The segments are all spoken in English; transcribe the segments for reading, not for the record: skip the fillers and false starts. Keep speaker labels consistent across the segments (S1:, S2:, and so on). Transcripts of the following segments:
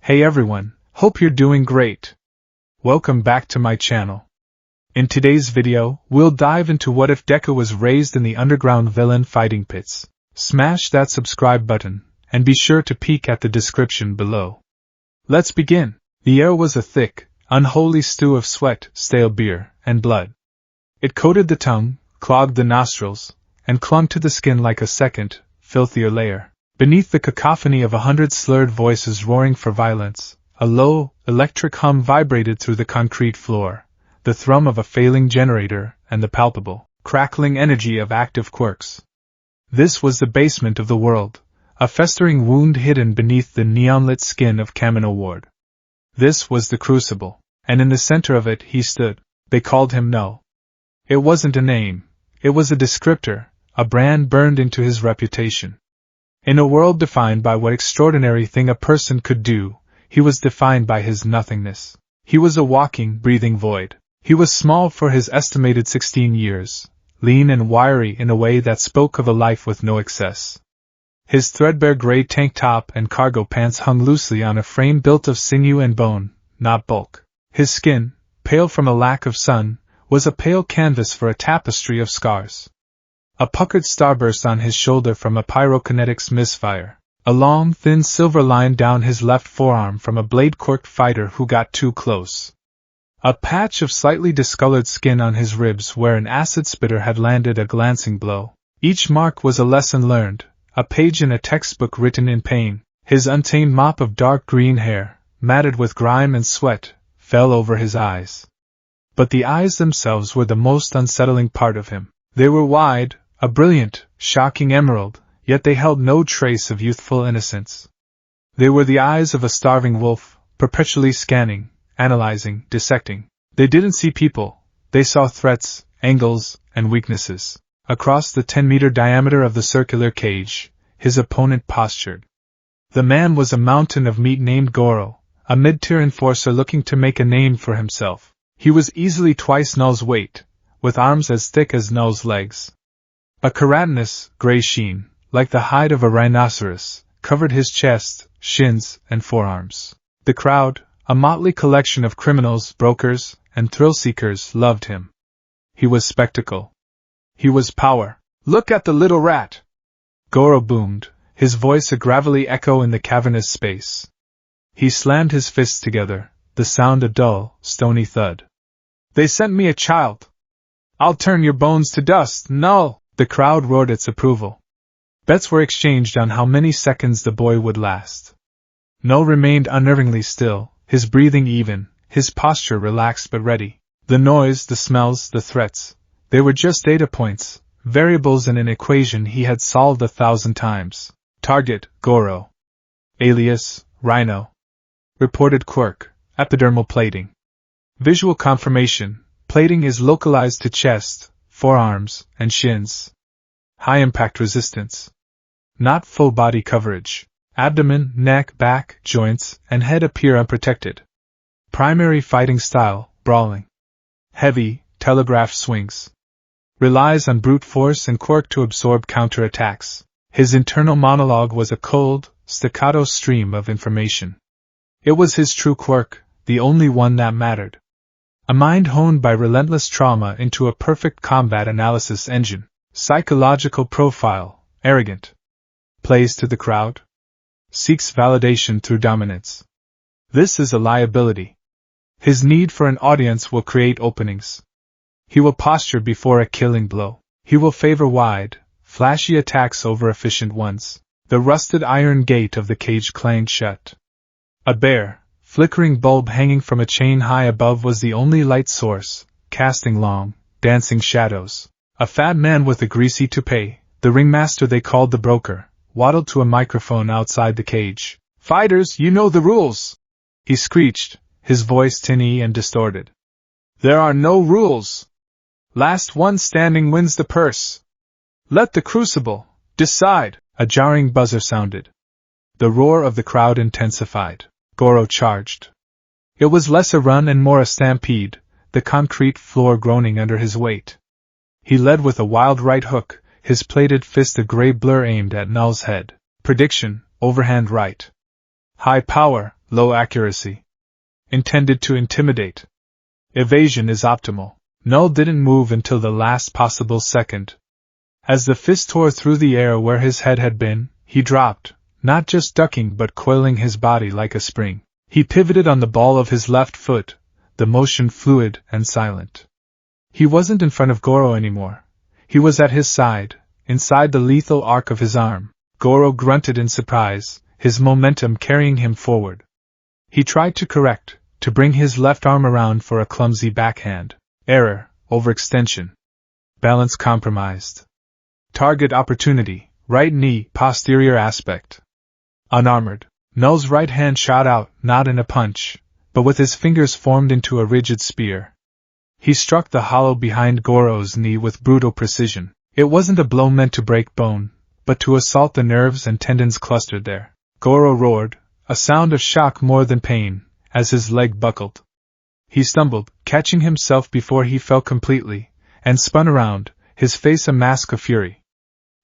S1: Hey everyone, hope you're doing great. Welcome back to my channel. In today's video, we'll dive into what if Deku was raised in the underground villain fighting pits. Smash that subscribe button, and be sure to peek at the description below. Let's begin. The air was a thick, unholy stew of sweat, stale beer, and blood. It coated the tongue, clogged the nostrils, and clung to the skin like a second, filthier layer. Beneath the cacophony of 100 slurred voices roaring for violence, a low, electric hum vibrated through the concrete floor, the thrum of a failing generator and the palpable, crackling energy of active quirks. This was the basement of the world, a festering wound hidden beneath the neon-lit skin of Kamino Ward. This was the crucible, and in the center of it he stood. They called him No. It wasn't a name, it was a descriptor, a brand burned into his reputation. In a world defined by what extraordinary thing a person could do, he was defined by his nothingness. He was a walking, breathing void. He was small for his estimated 16 years, lean and wiry in a way that spoke of a life with no excess. His threadbare gray tank top and cargo pants hung loosely on a frame built of sinew and bone, not bulk. His skin, pale from a lack of sun, was a pale canvas for a tapestry of scars. A puckered starburst on his shoulder from a pyrokinetics misfire, a long, thin silver line down his left forearm from a blade-corked fighter who got too close. A patch of slightly discolored skin on his ribs where an acid spitter had landed a glancing blow. Each mark was a lesson learned, a page in a textbook written in pain. His untamed mop of dark green hair, matted with grime and sweat, fell over his eyes. But the eyes themselves were the most unsettling part of him. They were wide, a brilliant, shocking emerald, yet they held no trace of youthful innocence. They were the eyes of a starving wolf, perpetually scanning, analyzing, dissecting. They didn't see people, they saw threats, angles, and weaknesses. Across the 10-meter diameter of the circular cage, his opponent postured. The man was a mountain of meat named Goro, a mid-tier enforcer looking to make a name for himself. He was easily twice Null's weight, with arms as thick as Null's legs. A keratinous, gray sheen, like the hide of a rhinoceros, covered his chest, shins, and forearms. The crowd, a motley collection of criminals, brokers, and thrill-seekers, loved him. He was spectacle. He was power. "Look at the little rat!" Goro boomed, his voice a gravelly echo in the cavernous space. He slammed his fists together, the sound a dull, stony thud. "They sent me a child! I'll turn your bones to dust, Null!" The crowd roared its approval. Bets were exchanged on how many seconds the boy would last. Null remained unnervingly still, his breathing even, his posture relaxed but ready. The noise, the smells, the threats, they were just data points, variables in an equation he had solved 1,000 times. Target, Goro. Alias, Rhino. Reported quirk, epidermal plating. Visual confirmation, plating is localized to chest, forearms, and shins. High-impact resistance. Not full body coverage. Abdomen, neck, back, joints, and head appear unprotected. Primary fighting style, brawling. Heavy, telegraph swings. Relies on brute force and quirk to absorb counterattacks. His internal monologue was a cold, staccato stream of information. It was his true quirk, the only one that mattered. A mind honed by relentless trauma into a perfect combat analysis engine. Psychological profile, arrogant. Plays to the crowd. Seeks validation through dominance. This is a liability. His need for an audience will create openings. He will posture before a killing blow. He will favor wide, flashy attacks over efficient ones. The rusted iron gate of the cage clanged shut. A bare, flickering bulb hanging from a chain high above was the only light source, casting long, dancing shadows. A fat man with a greasy toupee, the ringmaster they called the broker, waddled to a microphone outside the cage. "Fighters, you know the rules!" he screeched, his voice tinny and distorted. "There are no rules. Last one standing wins the purse. Let the crucible decide." A jarring buzzer sounded. The roar of the crowd intensified. Goro charged. It was less a run and more a stampede, the concrete floor groaning under his weight. He led with a wild right hook, his plated fist a gray blur aimed at Null's head. Prediction, overhand right. High power, low accuracy. Intended to intimidate. Evasion is optimal. Null didn't move until the last possible second. As the fist tore through the air where his head had been, he dropped, not just ducking but coiling his body like a spring. He pivoted on the ball of his left foot, the motion fluid and silent. He wasn't in front of Goro anymore. He was at his side, inside the lethal arc of his arm. Goro grunted in surprise, his momentum carrying him forward. He tried to correct, to bring his left arm around for a clumsy backhand. Error, overextension. Balance compromised. Target opportunity, right knee, posterior aspect. Unarmored. Null's right hand shot out, not in a punch, but with his fingers formed into a rigid spear. He struck the hollow behind Goro's knee with brutal precision. It wasn't a blow meant to break bone, but to assault the nerves and tendons clustered there. Goro roared, a sound of shock more than pain, as his leg buckled. He stumbled, catching himself before he fell completely, and spun around, his face a mask of fury.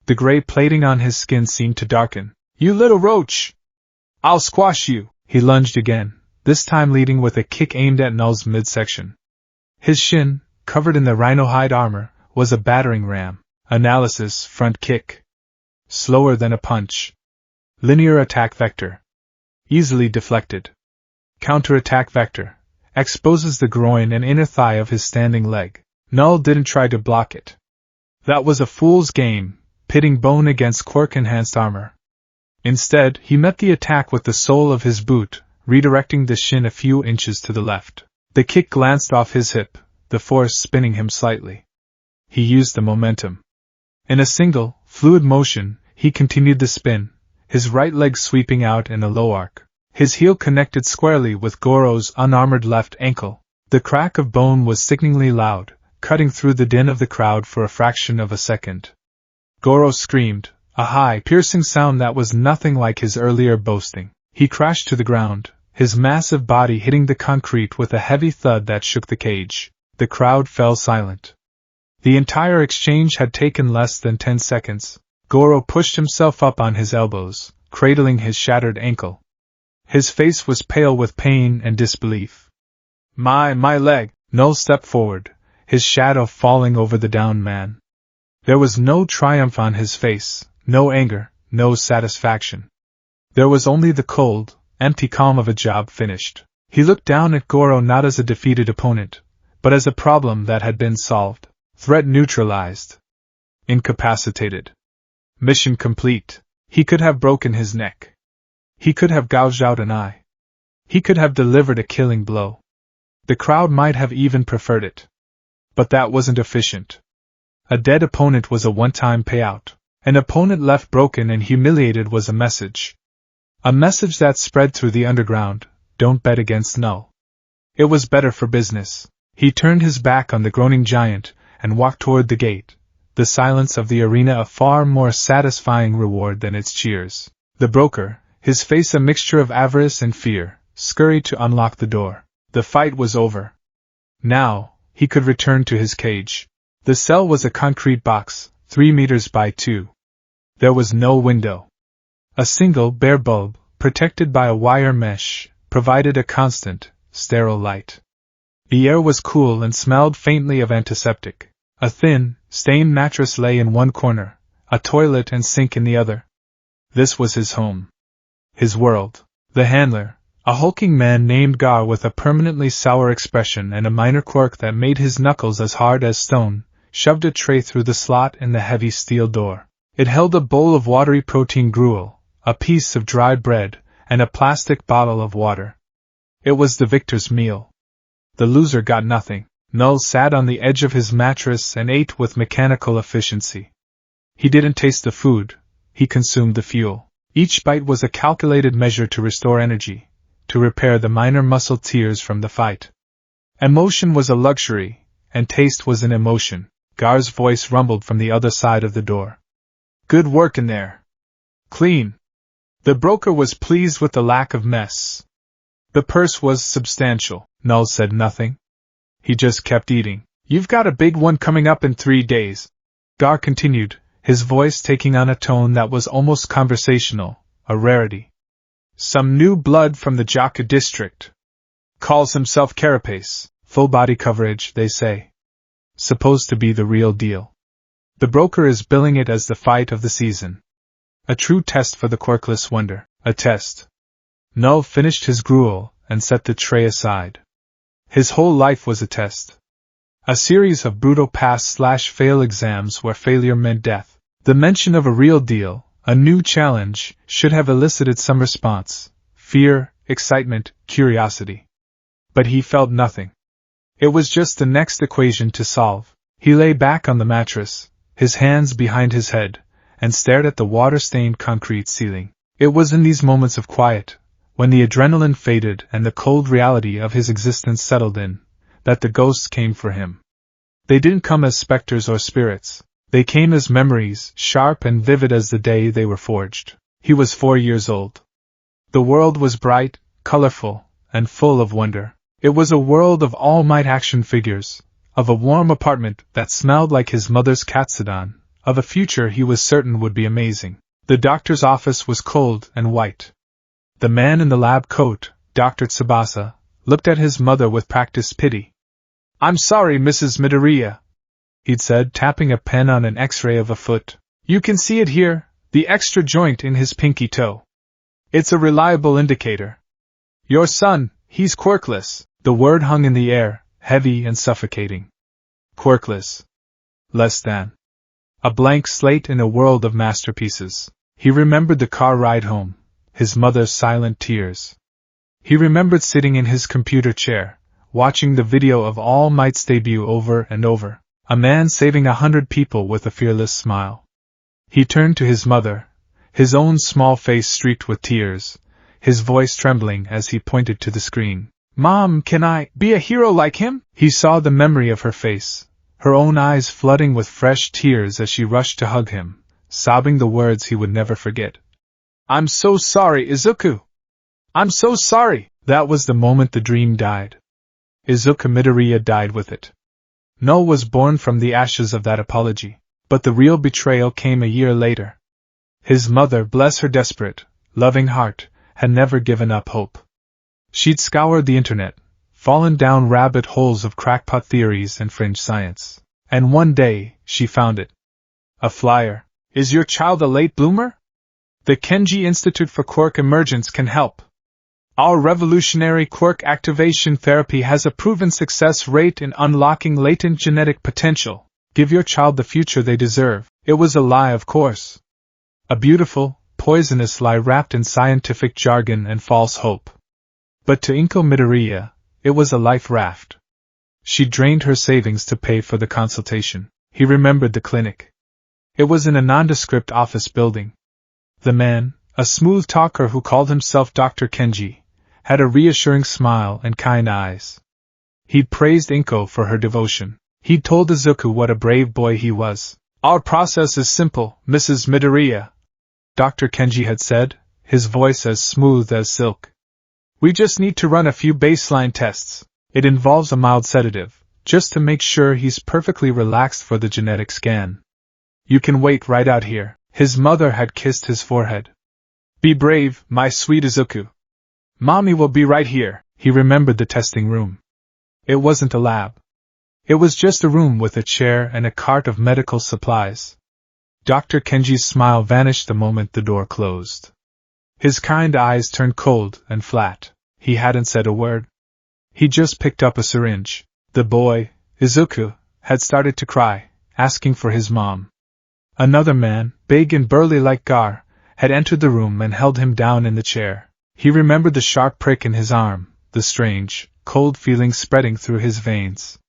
S1: The gray plating on his skin seemed to darken. "You little roach! I'll squash you!" He lunged again, this time leading with a kick aimed at Null's midsection. His shin, covered in the rhino-hide armor, was a battering ram. Analysis: front kick. Slower than a punch. Linear attack vector. Easily deflected. Counter-attack vector. Exposes the groin and inner thigh of his standing leg. Null didn't try to block it. That was a fool's game, pitting bone against quirk-enhanced armor. Instead, he met the attack with the sole of his boot, redirecting the shin a few inches to the left. The kick glanced off his hip, the force spinning him slightly. He used the momentum. In a single, fluid motion, he continued the spin, his right leg sweeping out in a low arc. His heel connected squarely with Goro's unarmored left ankle. The crack of bone was sickeningly loud, cutting through the din of the crowd for a fraction of a second. Goro screamed, a high, piercing sound that was nothing like his earlier boasting. He crashed to the ground, his massive body hitting the concrete with a heavy thud that shook the cage. The crowd fell silent. The entire exchange had taken less than 10 seconds. Goro pushed himself up on his elbows, cradling his shattered ankle. His face was pale with pain and disbelief. My leg! Null stepped forward, his shadow falling over the downed man. There was no triumph on his face, no anger, no satisfaction. There was only the cold, empty calm of a job finished. He looked down at Goro not as a defeated opponent, but as a problem that had been solved. Threat neutralized. Incapacitated. Mission complete. He could have broken his neck. He could have gouged out an eye. He could have delivered a killing blow. The crowd might have even preferred it. But that wasn't efficient. A dead opponent was a one-time payout. An opponent left broken and humiliated was a message. A message that spread through the underground: don't bet against Null. It was better for business. He turned his back on the groaning giant and walked toward the gate, the silence of the arena a far more satisfying reward than its cheers. The broker, his face a mixture of avarice and fear, scurried to unlock the door. The fight was over. Now, he could return to his cage. The cell was a concrete box, 3 meters by 2. There was no window. A single, bare bulb, protected by a wire mesh, provided a constant, sterile light. The air was cool and smelled faintly of antiseptic. A thin, stained mattress lay in one corner, a toilet and sink in the other. This was his home. His world. The handler, a hulking man named Gar with a permanently sour expression and a minor quirk that made his knuckles as hard as stone, shoved a tray through the slot in the heavy steel door. It held a bowl of watery protein gruel, a piece of dried bread, and a plastic bottle of water. It was the victor's meal. The loser got nothing. Null sat on the edge of his mattress and ate with mechanical efficiency. He didn't taste the food, he consumed the fuel. Each bite was a calculated measure to restore energy, to repair the minor muscle tears from the fight. Emotion was a luxury, and taste was an emotion. Gar's voice rumbled from the other side of the door. Good work in there. Clean. The broker was pleased with the lack of mess. The purse was substantial. Null said nothing. He just kept eating. You've got a big one coming up in 3 days. Gar continued, his voice taking on a tone that was almost conversational, a rarity. Some new blood from the Jaka district. Calls himself Carapace. Full body coverage, they say. Supposed to be the real deal. The broker is billing it as the fight of the season. A true test for the quirkless wonder. A test. Null finished his gruel and set the tray aside. His whole life was a test. A series of brutal pass/fail exams where failure meant death. The mention of a real deal, a new challenge, should have elicited some response. Fear, excitement, curiosity. But he felt nothing. It was just the next equation to solve. He lay back on the mattress, his hands behind his head, and stared at the water-stained concrete ceiling. It was in these moments of quiet, when the adrenaline faded and the cold reality of his existence settled in, that the ghosts came for him. They didn't come as specters or spirits. They came as memories, sharp and vivid as the day they were forged. He was 4 years old. The world was bright, colorful, and full of wonder. It was a world of all-might action figures, of a warm apartment that smelled like his mother's katsudan, of a future he was certain would be amazing. The doctor's office was cold and white. The man in the lab coat, Dr. Tsubasa, looked at his mother with practiced pity. "I'm sorry, Mrs. Midoriya," he'd said, tapping a pen on an X-ray of a foot. "You can see it here, the extra joint in his pinky toe. It's a reliable indicator. Your son, he's quirkless." The word hung in the air, heavy and suffocating. Quirkless. Less than. A blank slate in a world of masterpieces. He remembered the car ride home, his mother's silent tears. He remembered sitting in his computer chair, watching the video of All Might's debut over and over. A man saving 100 people with a fearless smile. He turned to his mother, his own small face streaked with tears, his voice trembling as he pointed to the screen. "Mom, can I be a hero like him?" He saw the memory of her face, her own eyes flooding with fresh tears as she rushed to hug him, sobbing the words he would never forget. "I'm so sorry, Izuku. I'm so sorry." That was the moment the dream died. Izuku Midoriya died with it. Null was born from the ashes of that apology, but the real betrayal came a year later. His mother, bless her desperate, loving heart, had never given up hope. She'd scoured the internet, fallen down rabbit holes of crackpot theories and fringe science, and one day, she found it. A flyer. "Is your child a late bloomer? The Kenji Institute for Quirk Emergence can help. Our revolutionary quirk activation therapy has a proven success rate in unlocking latent genetic potential. Give your child the future they deserve." It was a lie, of course. A beautiful, poisonous lie wrapped in scientific jargon and false hope. But to Inko Midoriya, it was a life raft. She drained her savings to pay for the consultation. He remembered the clinic. It was in a nondescript office building. The man, a smooth talker who called himself Dr. Kenji, had a reassuring smile and kind eyes. He'd praised Inko for her devotion. He'd told Izuku what a brave boy he was. "Our process is simple, Mrs. Midoriya," Dr. Kenji had said, his voice as smooth as silk. "We just need to run a few baseline tests. It involves a mild sedative, just to make sure he's perfectly relaxed for the genetic scan. You can wait right out here." His mother had kissed his forehead. "Be brave, my sweet Izuku. Mommy will be right here." He remembered the testing room. It wasn't a lab. It was just a room with a chair and a cart of medical supplies. Dr. Kenji's smile vanished the moment the door closed. His kind eyes turned cold and flat. He hadn't said a word. He just picked up a syringe. The boy, Izuku, had started to cry, asking for his mom. Another man, big and burly like Gar, had entered the room and held him down in the chair. He remembered the sharp prick in his arm, the strange, cold feeling spreading through his veins.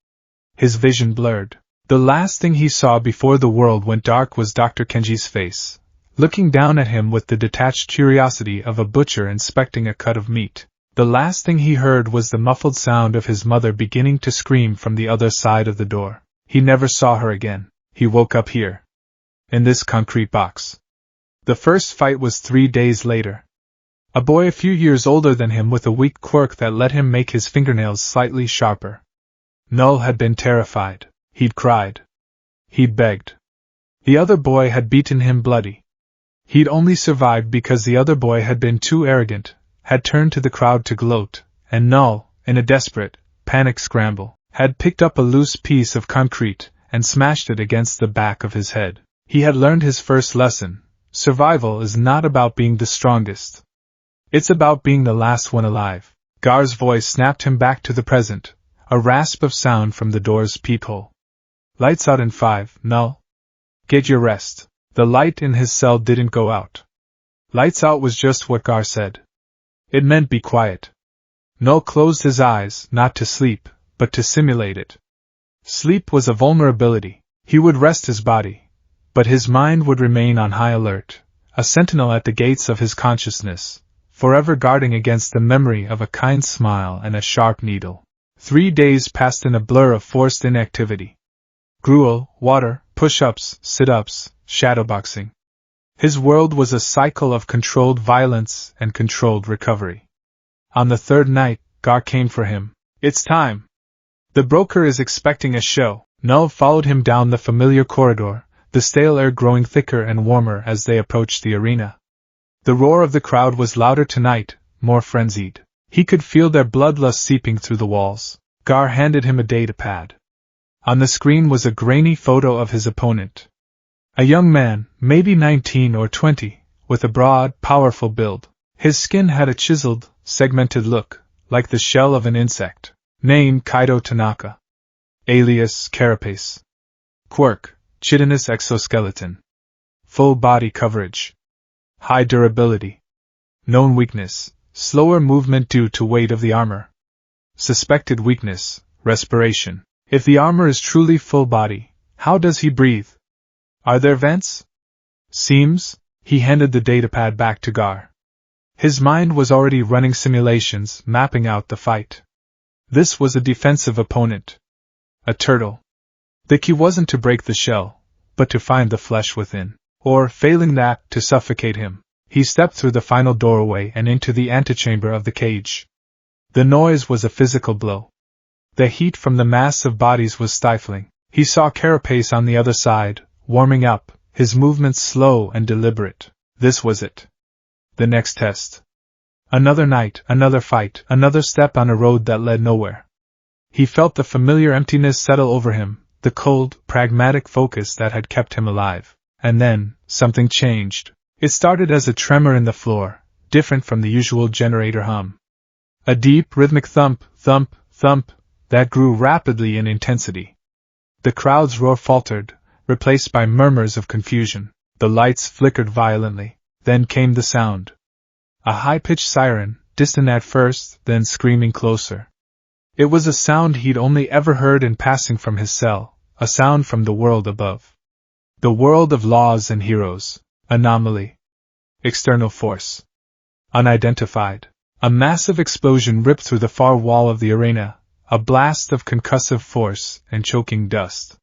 S1: His vision blurred. The last thing he saw before the world went dark was Dr. Kenji's face, looking down at him with the detached curiosity of a butcher inspecting a cut of meat. The last thing he heard was the muffled sound of his mother beginning to scream from the other side of the door. He never saw her again. He woke up here. In this concrete box. The first fight was 3 days later. A boy a few years older than him with a weak quirk that let him make his fingernails slightly sharper. Null had been terrified. He'd cried. He'd begged. The other boy had beaten him bloody. He'd only survived because the other boy had been too arrogant, had turned to the crowd to gloat, and Null, in a desperate, panic scramble, had picked up a loose piece of concrete and smashed it against the back of his head. He had learned his first lesson: survival is not about being the strongest. It's about being the last one alive. Gar's voice snapped him back to the present, a rasp of sound from the door's peephole. Lights out in 5, Null. Get your rest. The light in his cell didn't go out. Lights out was just what Gar said. It meant be quiet. Null closed his eyes, not to sleep, but to simulate it. Sleep was a vulnerability. He would rest his body, but his mind would remain on high alert, a sentinel at the gates of his consciousness, forever guarding against the memory of a kind smile and a sharp needle. 3 days passed in a blur of forced inactivity. Gruel, water, push-ups, sit-ups, shadowboxing. His world was a cycle of controlled violence and controlled recovery. On the third night, Gar came for him. It's time. The broker is expecting a show. Null followed him down the familiar corridor, the stale air growing thicker and warmer as they approached the arena. The roar of the crowd was louder tonight, more frenzied. He could feel their bloodlust seeping through the walls. Gar handed him a datapad. On the screen was a grainy photo of his opponent. A young man, maybe 19 or 20, with a broad, powerful build. His skin had a chiseled, segmented look, like the shell of an insect. Name Kaido Tanaka. Alias Carapace. Quirk, chitinous exoskeleton. Full body coverage. High durability. Known weakness, slower movement due to weight of the armor. Suspected weakness, respiration. If the armor is truly full body, how does he breathe? Are there vents? Seams? He handed the datapad back to Gar. His mind was already running simulations, mapping out the fight. This was a defensive opponent. A turtle. The key wasn't to break the shell, but to find the flesh within. Or, failing that, to suffocate him. He stepped through the final doorway and into the antechamber of the cage. The noise was a physical blow. The heat from the mass of bodies was stifling. He saw Carapace on the other side, warming up, his movements slow and deliberate. This was it. The next test. Another night, another fight, another step on a road that led nowhere. He felt the familiar emptiness settle over him, the cold, pragmatic focus that had kept him alive. And then, something changed. It started as a tremor in the floor, different from the usual generator hum. A deep, rhythmic thump, thump, thump, that grew rapidly in intensity. The crowd's roar faltered, replaced by murmurs of confusion. The lights flickered violently. Then came the sound. A high-pitched siren, distant at first, then screaming closer. It was a sound he'd only ever heard in passing from his cell, a sound from the world above. The world of laws and heroes. Anomaly. External force. Unidentified. A massive explosion ripped through the far wall of the arena, a blast of concussive force and choking dust.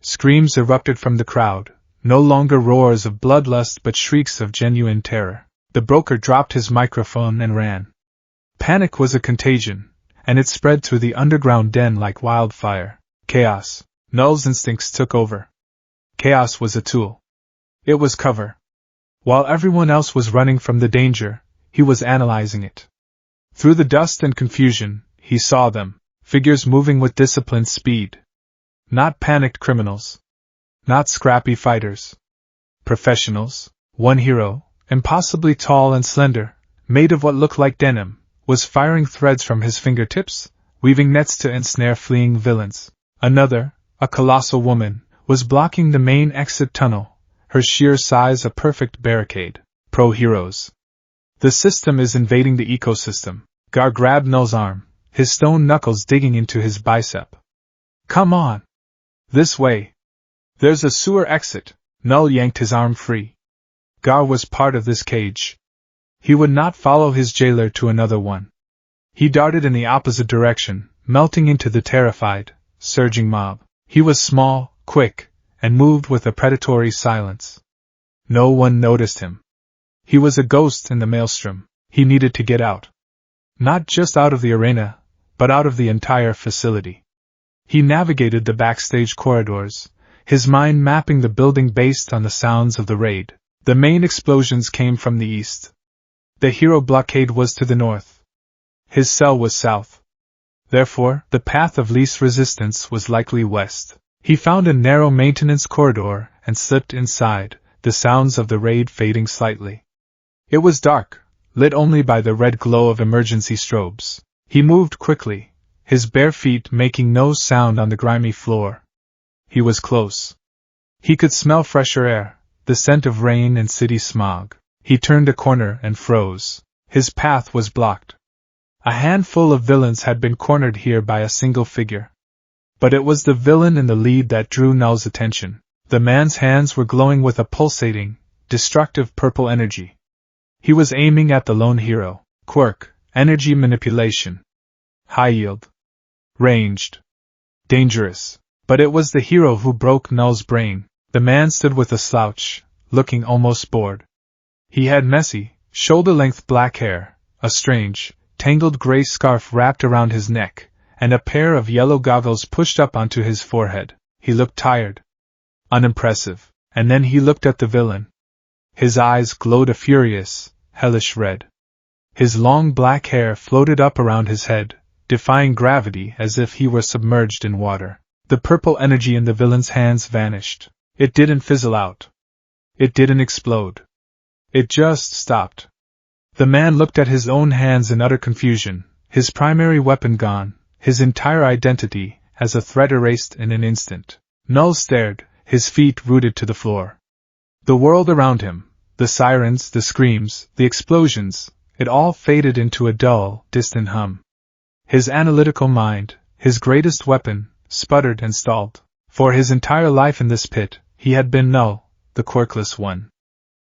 S1: Screams erupted from the crowd, no longer roars of bloodlust but shrieks of genuine terror. The broker dropped his microphone and ran. Panic was a contagion, and it spread through the underground den like wildfire. Chaos. Null's instincts took over. Chaos was a tool. It was cover. While everyone else was running from the danger, he was analyzing it. Through the dust and confusion, he saw them, figures moving with disciplined speed. Not panicked criminals. Not scrappy fighters. Professionals. One hero, impossibly tall and slender, made of what looked like denim, was firing threads from his fingertips, weaving nets to ensnare fleeing villains. Another, a colossal woman, was blocking the main exit tunnel, her sheer size a perfect barricade. Pro-heroes. The system is invading the ecosystem. Gar grabbed Null's arm, his stone knuckles digging into his bicep. Come on. This way. There's a sewer exit. Null yanked his arm free. Gar was part of this cage. He would not follow his jailer to another one. He darted in the opposite direction, melting into the terrified, surging mob. He was small, quick, and moved with a predatory silence. No one noticed him. He was a ghost in the maelstrom. He needed to get out. Not just out of the arena, but out of the entire facility. He navigated the backstage corridors, his mind mapping the building based on the sounds of the raid. The main explosions came from the east. The hero blockade was to the north. His cell was south. Therefore, the path of least resistance was likely west. He found a narrow maintenance corridor and slipped inside, the sounds of the raid fading slightly. It was dark, lit only by the red glow of emergency strobes. He moved quickly, his bare feet making no sound on the grimy floor. He was close. He could smell fresher air, the scent of rain and city smog. He turned a corner and froze. His path was blocked. A handful of villains had been cornered here by a single figure. But it was the villain in the lead that drew Null's attention. The man's hands were glowing with a pulsating, destructive purple energy. He was aiming at the lone hero. Quirk, energy manipulation. High yield. Ranged. Dangerous. But it was the hero who broke Null's brain. The man stood with a slouch, looking almost bored. He had messy, shoulder-length black hair, a strange, tangled gray scarf wrapped around his neck, and a pair of yellow goggles pushed up onto his forehead. He looked tired. Unimpressive. And then he looked at the villain. His eyes glowed a furious, hellish red. His long black hair floated up around his head, defying gravity as if he were submerged in water. The purple energy in the villain's hands vanished. It didn't fizzle out. It didn't explode. It just stopped. The man looked at his own hands in utter confusion, his primary weapon gone, his entire identity as a threat erased in an instant. Null stared, his feet rooted to the floor. The world around him, the sirens, the screams, the explosions, it all faded into a dull, distant hum. His analytical mind, his greatest weapon, sputtered and stalled. For his entire life in this pit, he had been Null, the quirkless one.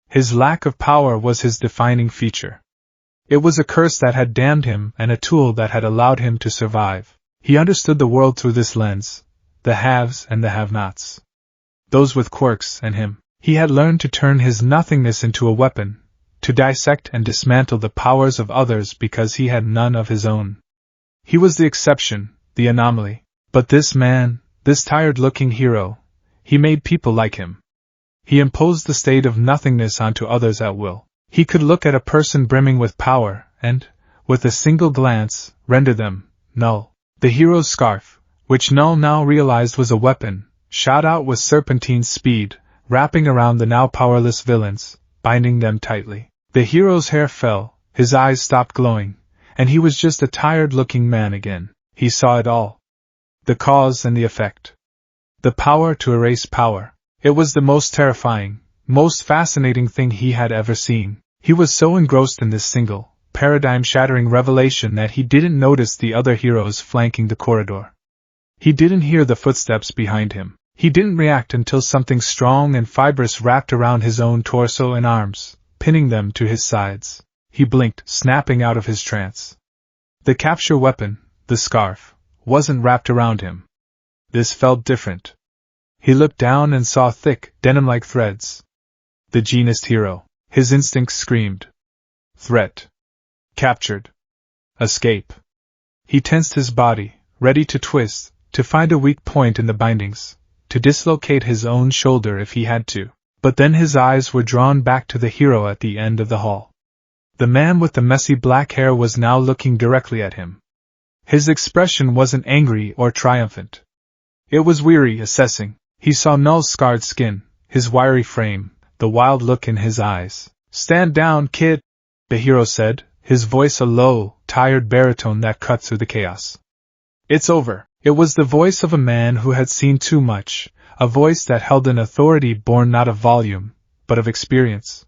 S1: His lack of power was his defining feature. It was a curse that had damned him and a tool that had allowed him to survive. He understood the world through this lens, the haves and the have-nots. Those with quirks and him. He had learned to turn his nothingness into a weapon, to dissect and dismantle the powers of others because he had none of his own. He was the exception, the anomaly. But this man, this tired-looking hero, he made people like him. He imposed the state of nothingness onto others at will. He could look at a person brimming with power and, with a single glance, render them null. The hero's scarf, which Null now realized was a weapon, shot out with serpentine speed, wrapping around the now powerless villains, binding them tightly. The hero's hair fell, his eyes stopped glowing, and he was just a tired-looking man again. He saw it all. The cause and the effect. The power to erase power. It was the most terrifying, most fascinating thing he had ever seen. He was so engrossed in this single, paradigm-shattering revelation that he didn't notice the other heroes flanking the corridor. He didn't hear the footsteps behind him. He didn't react until something strong and fibrous wrapped around his own torso and arms, pinning them to his sides. He blinked, snapping out of his trance. The capture weapon, the scarf, wasn't wrapped around him. This felt different. He looked down and saw thick, denim-like threads. The genist hero. His instincts screamed. Threat. Captured. Escape. He tensed his body, ready to twist, to find a weak point in the bindings, to dislocate his own shoulder if he had to. But then his eyes were drawn back to the hero at the end of the hall. The man with the messy black hair was now looking directly at him. His expression wasn't angry or triumphant. It was weary, assessing. He saw Null's scarred skin, his wiry frame, the wild look in his eyes. "Stand down, kid," the hero said, his voice a low, tired baritone that cut through the chaos. "It's over." It was the voice of a man who had seen too much, a voice that held an authority born not of volume, but of experience.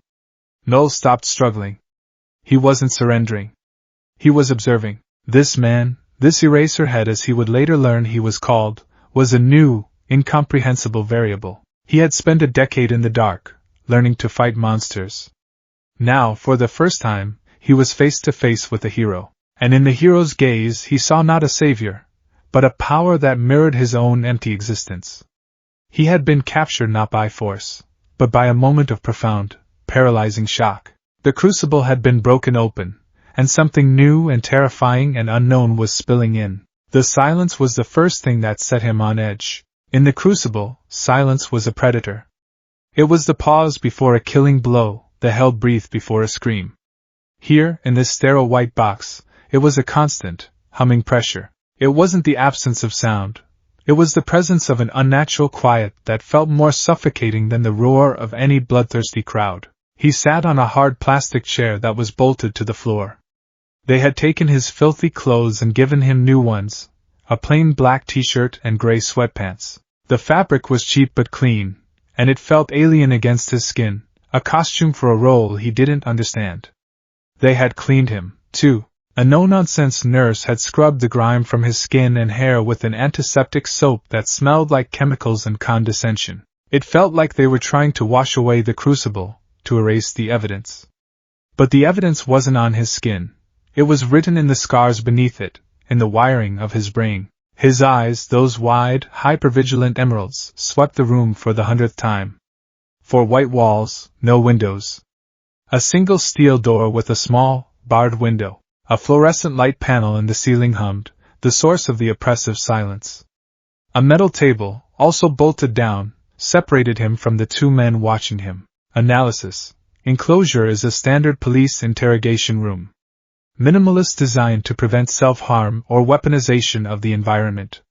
S1: Null stopped struggling. He wasn't surrendering. He was observing. This man, this Eraserhead as he would later learn he was called, was a new, incomprehensible variable. He had spent a decade in the dark, learning to fight monsters. Now, for the first time, he was face to face with a hero. And in the hero's gaze he saw not a savior, but a power that mirrored his own empty existence. He had been captured not by force, but by a moment of profound, paralyzing shock. The crucible had been broken open, and something new and terrifying and unknown was spilling in. The silence was the first thing that set him on edge. In the crucible, silence was a predator. It was the pause before a killing blow, the held breath before a scream. Here, in this sterile white box, it was a constant, humming pressure. It wasn't the absence of sound. It was the presence of an unnatural quiet that felt more suffocating than the roar of any bloodthirsty crowd. He sat on a hard plastic chair that was bolted to the floor. They had taken his filthy clothes and given him new ones, a plain black t-shirt and gray sweatpants. The fabric was cheap but clean, and it felt alien against his skin, a costume for a role he didn't understand. They had cleaned him, too. A no-nonsense nurse had scrubbed the grime from his skin and hair with an antiseptic soap that smelled like chemicals and condescension. It felt like they were trying to wash away the crucible, to erase the evidence. But the evidence wasn't on his skin. It was written in the scars beneath it, in the wiring of his brain. His eyes, those wide, hypervigilant emeralds, swept the room for the 100th time. 4 white walls, no windows. A single steel door with a small, barred window. A fluorescent light panel in the ceiling hummed, the source of the oppressive silence. A metal table, also bolted down, separated him from the 2 men watching him. Analysis. Enclosure is a standard police interrogation room. Minimalist designed to prevent self-harm or weaponization of the environment.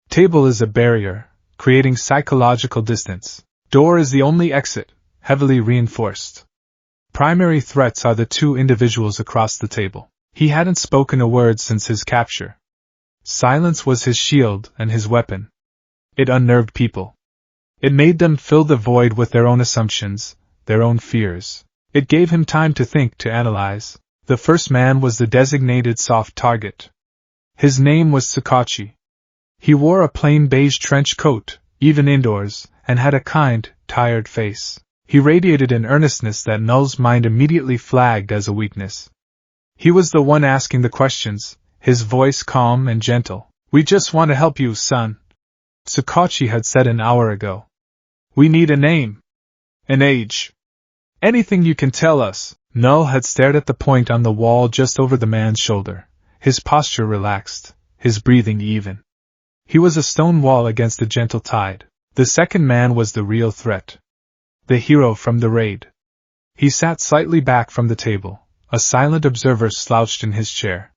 S1: Table is a barrier, creating psychological distance. Door is the only exit, heavily reinforced. Primary threats are the 2 individuals across the table. He hadn't spoken a word since his capture. Silence was his shield and his weapon. It unnerved people. It made them fill the void with their own assumptions, their own fears. It gave him time to think, to analyze. The first man was the designated soft target. His name was Tsukachi. He wore a plain beige trench coat, even indoors, and had a kind, tired face. He radiated an earnestness that Null's mind immediately flagged as a weakness. He was the one asking the questions, his voice calm and gentle. "We just want to help you, son," Tsukachi had said an hour ago. "We need a name. An age. Anything you can tell us." Null had stared at the point on the wall just over the man's shoulder, his posture relaxed, his breathing even. He was a stone wall against a gentle tide. The second man was the real threat. The hero from the raid. He sat slightly back from the table, a silent observer slouched in his chair.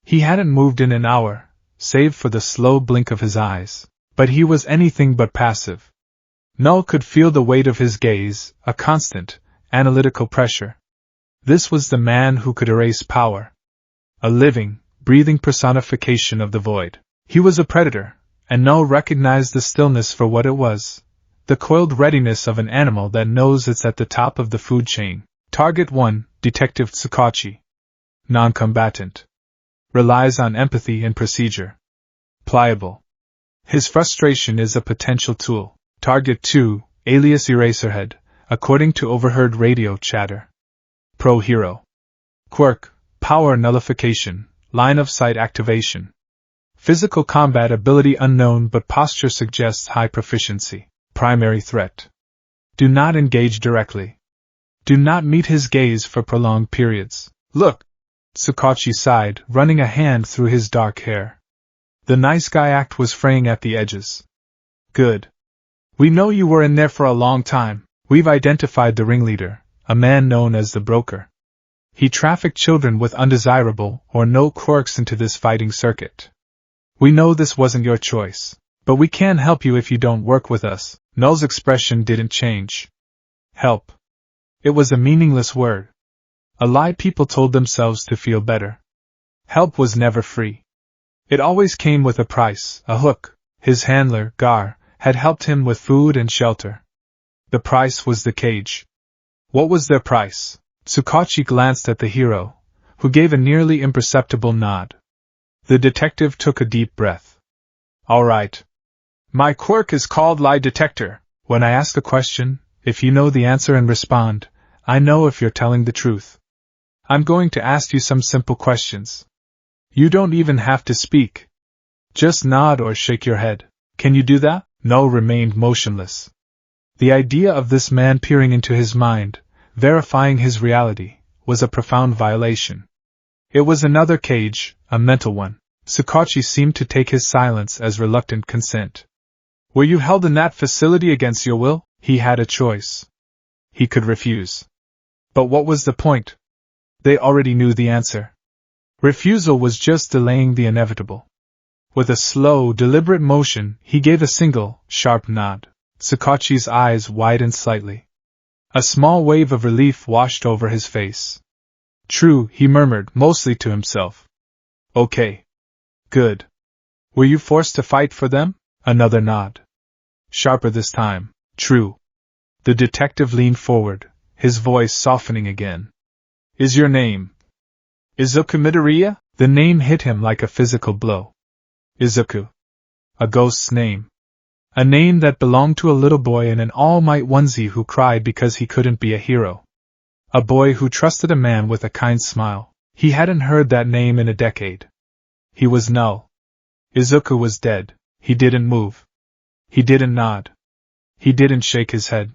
S1: He hadn't moved in an hour, save for the slow blink of his eyes, but he was anything but passive. Null could feel the weight of his gaze, a constant, analytical pressure. This was the man who could erase power. A living, breathing personification of the void. He was a predator, and Null recognized the stillness for what it was. The coiled readiness of an animal that knows it's at the top of the food chain. Target 1, Detective Tsukachi. Non-combatant. Relies on empathy and procedure. Pliable. His frustration is a potential tool. Target 2, alias Eraserhead, according to overheard radio chatter. Pro-hero. Quirk, power nullification, line of sight activation. Physical combat ability unknown but posture suggests high proficiency. Primary threat. Do not engage directly. Do not meet his gaze for prolonged periods. Look! Tsukachi sighed, running a hand through his dark hair. The nice guy act was fraying at the edges. Good. We know you were in there for a long time. We've identified the ringleader, a man known as the Broker. He trafficked children with undesirable or no quirks into this fighting circuit. We know this wasn't your choice, but we can help you if you don't work with us. Null's expression didn't change. Help. It was a meaningless word. A lie people told themselves to feel better. Help was never free. It always came with a price, a hook. His handler, Gar, had helped him with food and shelter. The price was the cage. What was their price? Tsukachi glanced at the hero, who gave a nearly imperceptible nod. The detective took a deep breath. All right. My quirk is called Lie Detector. When I ask a question, if you know the answer and respond, I know if you're telling the truth. I'm going to ask you some simple questions. You don't even have to speak. Just nod or shake your head. Can you do that? Null remained motionless. The idea of this man peering into his mind, verifying his reality, was a profound violation. It was another cage, a mental one. Tsukachi seemed to take his silence as reluctant consent. Were you held in that facility against your will? He had a choice. He could refuse. But what was the point? They already knew the answer. Refusal was just delaying the inevitable. With a slow, deliberate motion, he gave a single, sharp nod. Sakachi's eyes widened slightly. A small wave of relief washed over his face. True, he murmured, mostly to himself. Okay. Good. Were you forced to fight for them? Another nod. Sharper this time. True. The detective leaned forward, his voice softening again. Is your name Izuku Midoriya? The name hit him like a physical blow. Izuku. A ghost's name. A name that belonged to a little boy in an all-might onesie who cried because he couldn't be a hero. A boy who trusted a man with a kind smile. He hadn't heard that name in a decade. He was null. Izuku was dead. He didn't move. He didn't nod. He didn't shake his head.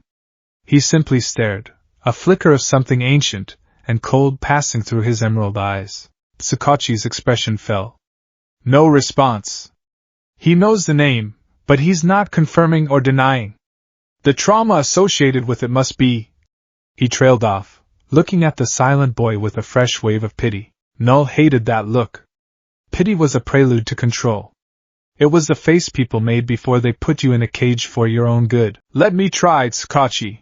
S1: He simply stared, a flicker of something ancient and cold passing through his emerald eyes. Sakachi's expression fell. No response. He knows the name, but he's not confirming or denying. The trauma associated with it must be... He trailed off, looking at the silent boy with a fresh wave of pity. Null hated that look. Pity was a prelude to control. It was the face people made before they put you in a cage for your own good. Let me try, Sakachi,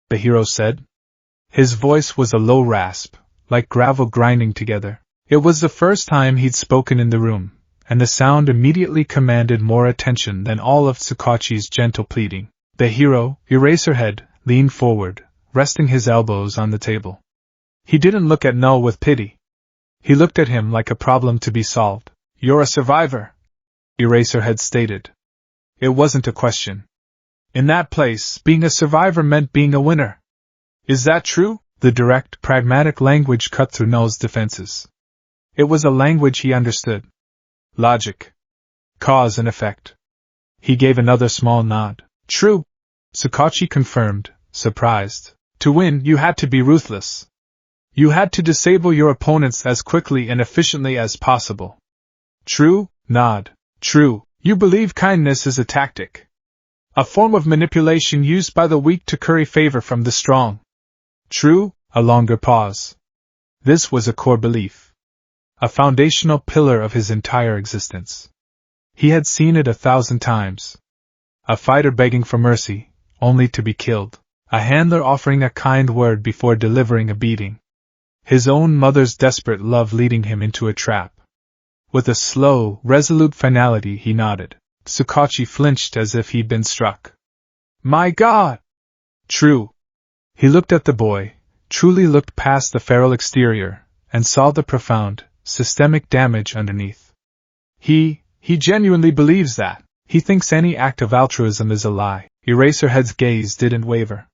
S1: the hero said. His voice was a low rasp, like gravel grinding together. It was the first time he'd spoken in the room, and the sound immediately commanded more attention than all of Sakachi's gentle pleading. The hero, Eraserhead, leaned forward, resting his elbows on the table. He didn't look at Null with pity. He looked at him like a problem to be solved. You're a survivor, Eraserhead stated. It wasn't a question. In that place, being a survivor meant being a winner. Is that true? The direct, pragmatic language cut through Null's defenses. It was a language he understood. Logic. Cause and effect. He gave another small nod. True, Sakachi confirmed, surprised. To win, you had to be ruthless. You had to disable your opponents as quickly and efficiently as possible. True, nod. True, you believe kindness is a tactic. A form of manipulation used by the weak to curry favor from the strong. True, a longer pause. This was a core belief. A foundational pillar of his entire existence. He had seen it 1,000 times. A fighter begging for mercy, only to be killed. A handler offering a kind word before delivering a beating. His own mother's desperate love leading him into a trap. With a slow, resolute finality he nodded. Sakachi flinched as if he'd been struck. My God! True. He looked at the boy, truly looked past the feral exterior, and saw the profound, systemic damage underneath. He genuinely believes that. He thinks any act of altruism is a lie. Eraserhead's gaze didn't waver.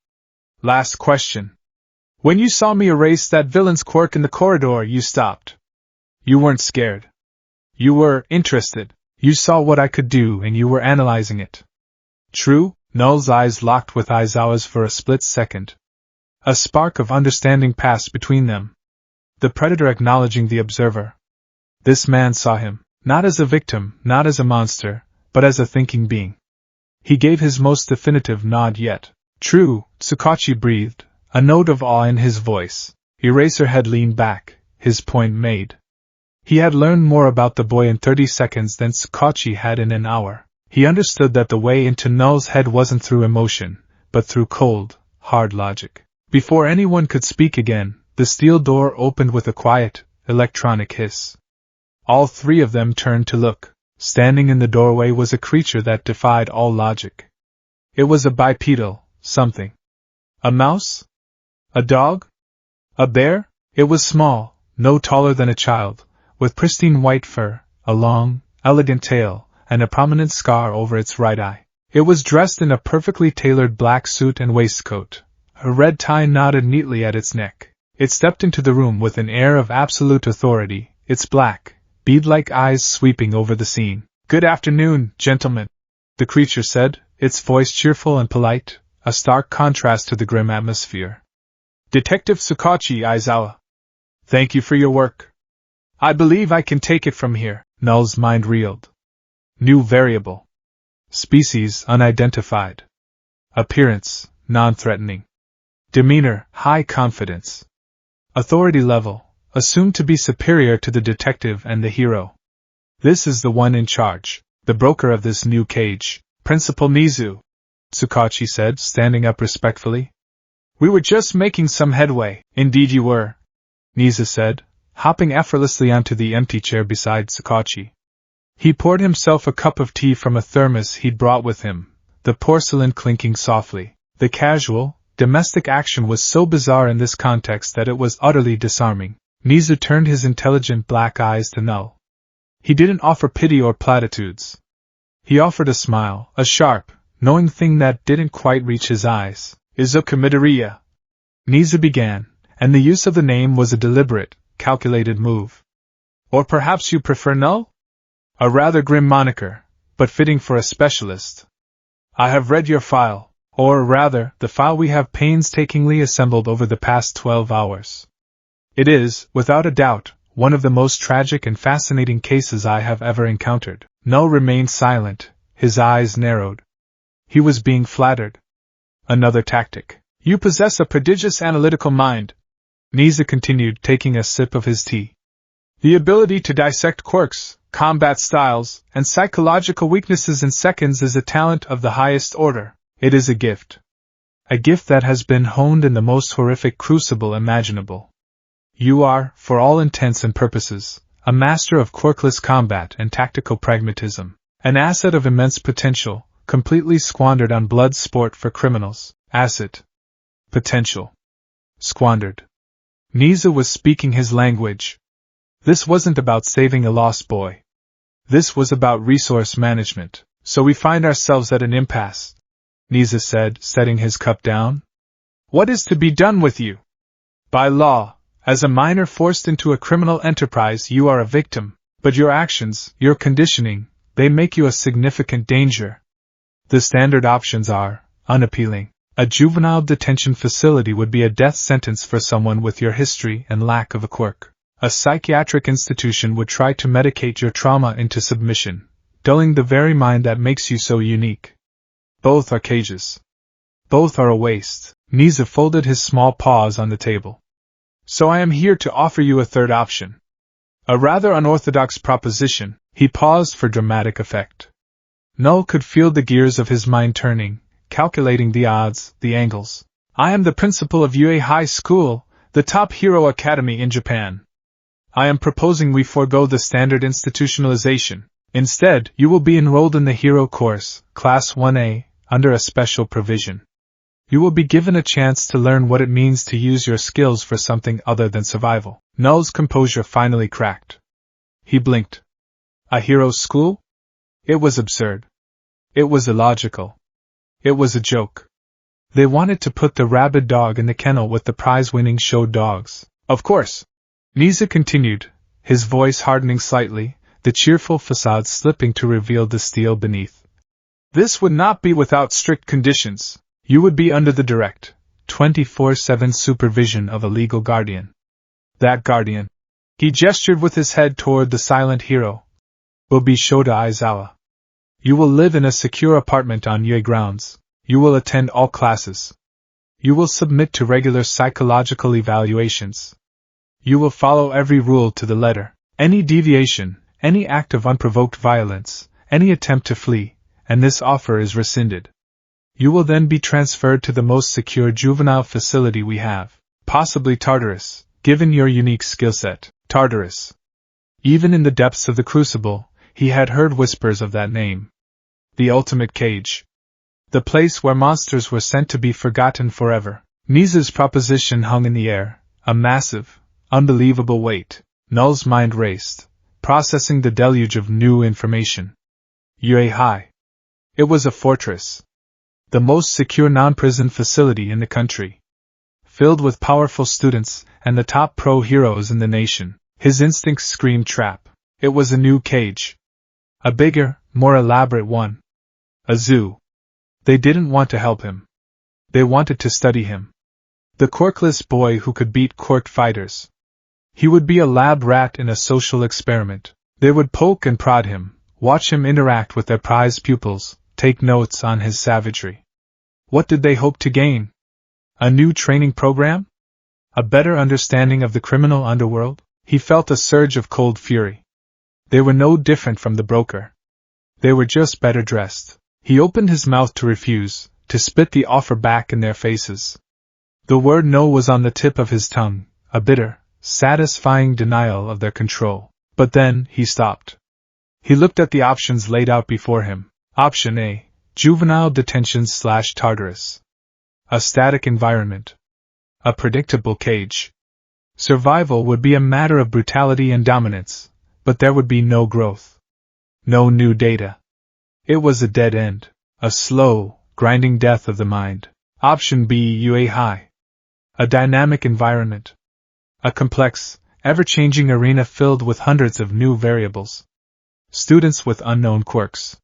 S1: Last question. When you saw me erase that villain's quirk in the corridor, you stopped. You weren't scared. You were interested. You saw what I could do and you were analyzing it. True? Null's eyes locked with Aizawa's for a split second. A spark of understanding passed between them. The predator acknowledging the observer. This man saw him, not as a victim, not as a monster, but as a thinking being. He gave his most definitive nod yet. True, Sakachi breathed, a note of awe in his voice. Eraserhead leaned back, his point made. He had learned more about the boy in 30 seconds than Sakachi had in an hour. He understood that the way into Null's head wasn't through emotion, but through cold, hard logic. Before anyone could speak again, the steel door opened with a quiet, electronic hiss. All three of them turned to look. Standing in the doorway was a creature that defied all logic. It was a bipedal something. A mouse? A dog? A bear? It was small, no taller than a child, with pristine white fur, a long, elegant tail, and a prominent scar over its right eye. It was dressed in a perfectly tailored black suit and waistcoat. A red tie knotted neatly at its neck. It stepped into the room with an air of absolute authority, its black, bead-like eyes sweeping over the scene. Good afternoon, gentlemen, the creature said, its voice cheerful and polite, a stark contrast to the grim atmosphere. Detective Sakachi Aizawa. Thank you for your work. I believe I can take it from here. Null's mind reeled. New variable. Species unidentified. Appearance non-threatening. Demeanor high confidence. Authority level assumed to be superior to the detective and the hero. This is the one in charge, the broker of this new cage, Principal Nizu, Tsukachi said, standing up respectfully. We were just making some headway. Indeed you were, Nizu said, hopping effortlessly onto the empty chair beside Tsukachi. He poured himself a cup of tea from a thermos he'd brought with him, the porcelain clinking softly. The casual, domestic action was so bizarre in this context that it was utterly disarming. Nizu turned his intelligent black eyes to Null. He didn't offer pity or platitudes. He offered a smile, a sharp, knowing thing that didn't quite reach his eyes. Izuku Midoriya, Nizu began, and the use of the name was a deliberate, calculated move. Or perhaps you prefer Null? A rather grim moniker, but fitting for a specialist. I have read your file, or rather, the file we have painstakingly assembled over the past 12 hours. It is, without a doubt, one of the most tragic and fascinating cases I have ever encountered. Null remained silent, his eyes narrowed. He was being flattered. Another tactic. You possess a prodigious analytical mind, Nizu continued, taking a sip of his tea. The ability to dissect quirks, combat styles, and psychological weaknesses in seconds is a talent of the highest order. It is a gift. A gift that has been honed in the most horrific crucible imaginable. You are, for all intents and purposes, a master of quirkless combat and tactical pragmatism, an asset of immense potential, completely squandered on blood sport for criminals. Asset. Potential. Squandered. Nizu was speaking his language. This wasn't about saving a lost boy. This was about resource management. So we find ourselves at an impasse, Nizu said, setting his cup down. What is to be done with you? By law, as a minor forced into a criminal enterprise, you are a victim, but your actions, your conditioning, they make you a significant danger. The standard options are unappealing. A juvenile detention facility would be a death sentence for someone with your history and lack of a quirk. A psychiatric institution would try to medicate your trauma into submission, dulling the very mind that makes you so unique. Both are cages. Both are a waste. Nizu folded his small paws on the table. So I am here to offer you a third option. A rather unorthodox proposition. He paused for dramatic effect. Null could feel the gears of his mind turning, calculating the odds, the angles. I am the principal of UA High School, the top hero academy in Japan. I am proposing we forego the standard institutionalization. Instead, you will be enrolled in the hero course, Class 1A, under a special provision. You will be given a chance to learn what it means to use your skills for something other than survival. Null's composure finally cracked. He blinked. A hero's school? It was absurd. It was illogical. It was a joke. They wanted to put the rabid dog in the kennel with the prize-winning show dogs. Of course, Nizu continued, his voice hardening slightly, the cheerful facade slipping to reveal the steel beneath. This would not be without strict conditions. You would be under the direct, 24/7 supervision of a legal guardian. That guardian, he gestured with his head toward the silent hero, will be Shota Aizawa. You will live in a secure apartment on UA grounds. You will attend all classes. You will submit to regular psychological evaluations. You will follow every rule to the letter. Any deviation, any act of unprovoked violence, any attempt to flee, and this offer is rescinded. You will then be transferred to the most secure juvenile facility we have, possibly Tartarus, given your unique skill set. Tartarus. Even in the depths of the crucible, he had heard whispers of that name. The ultimate cage. The place where monsters were sent to be forgotten forever. Nizu's proposition hung in the air, a massive, unbelievable weight. Null's mind raced, processing the deluge of new information. UA High. It was a fortress. The most secure non-prison facility in the country. Filled with powerful students and the top pro heroes in the nation. His instincts screamed trap. It was a new cage. A bigger, more elaborate one. A zoo. They didn't want to help him. They wanted to study him. The quirkless boy who could beat quirked fighters. He would be a lab rat in a social experiment. They would poke and prod him, watch him interact with their prize pupils, take notes on his savagery. What did they hope to gain? A new training program? A better understanding of the criminal underworld? He felt a surge of cold fury. They were no different from the broker. They were just better dressed. He opened his mouth to refuse, to spit the offer back in their faces. The word no was on the tip of his tongue, a bitter, satisfying denial of their control. But then, he stopped. He looked at the options laid out before him. Option A, juvenile detention / Tartarus. A static environment. A predictable cage. Survival would be a matter of brutality and dominance, but there would be no growth. No new data. It was a dead end, a slow, grinding death of the mind. Option B, UA high. A dynamic environment. A complex, ever-changing arena filled with hundreds of new variables. Students with unknown quirks.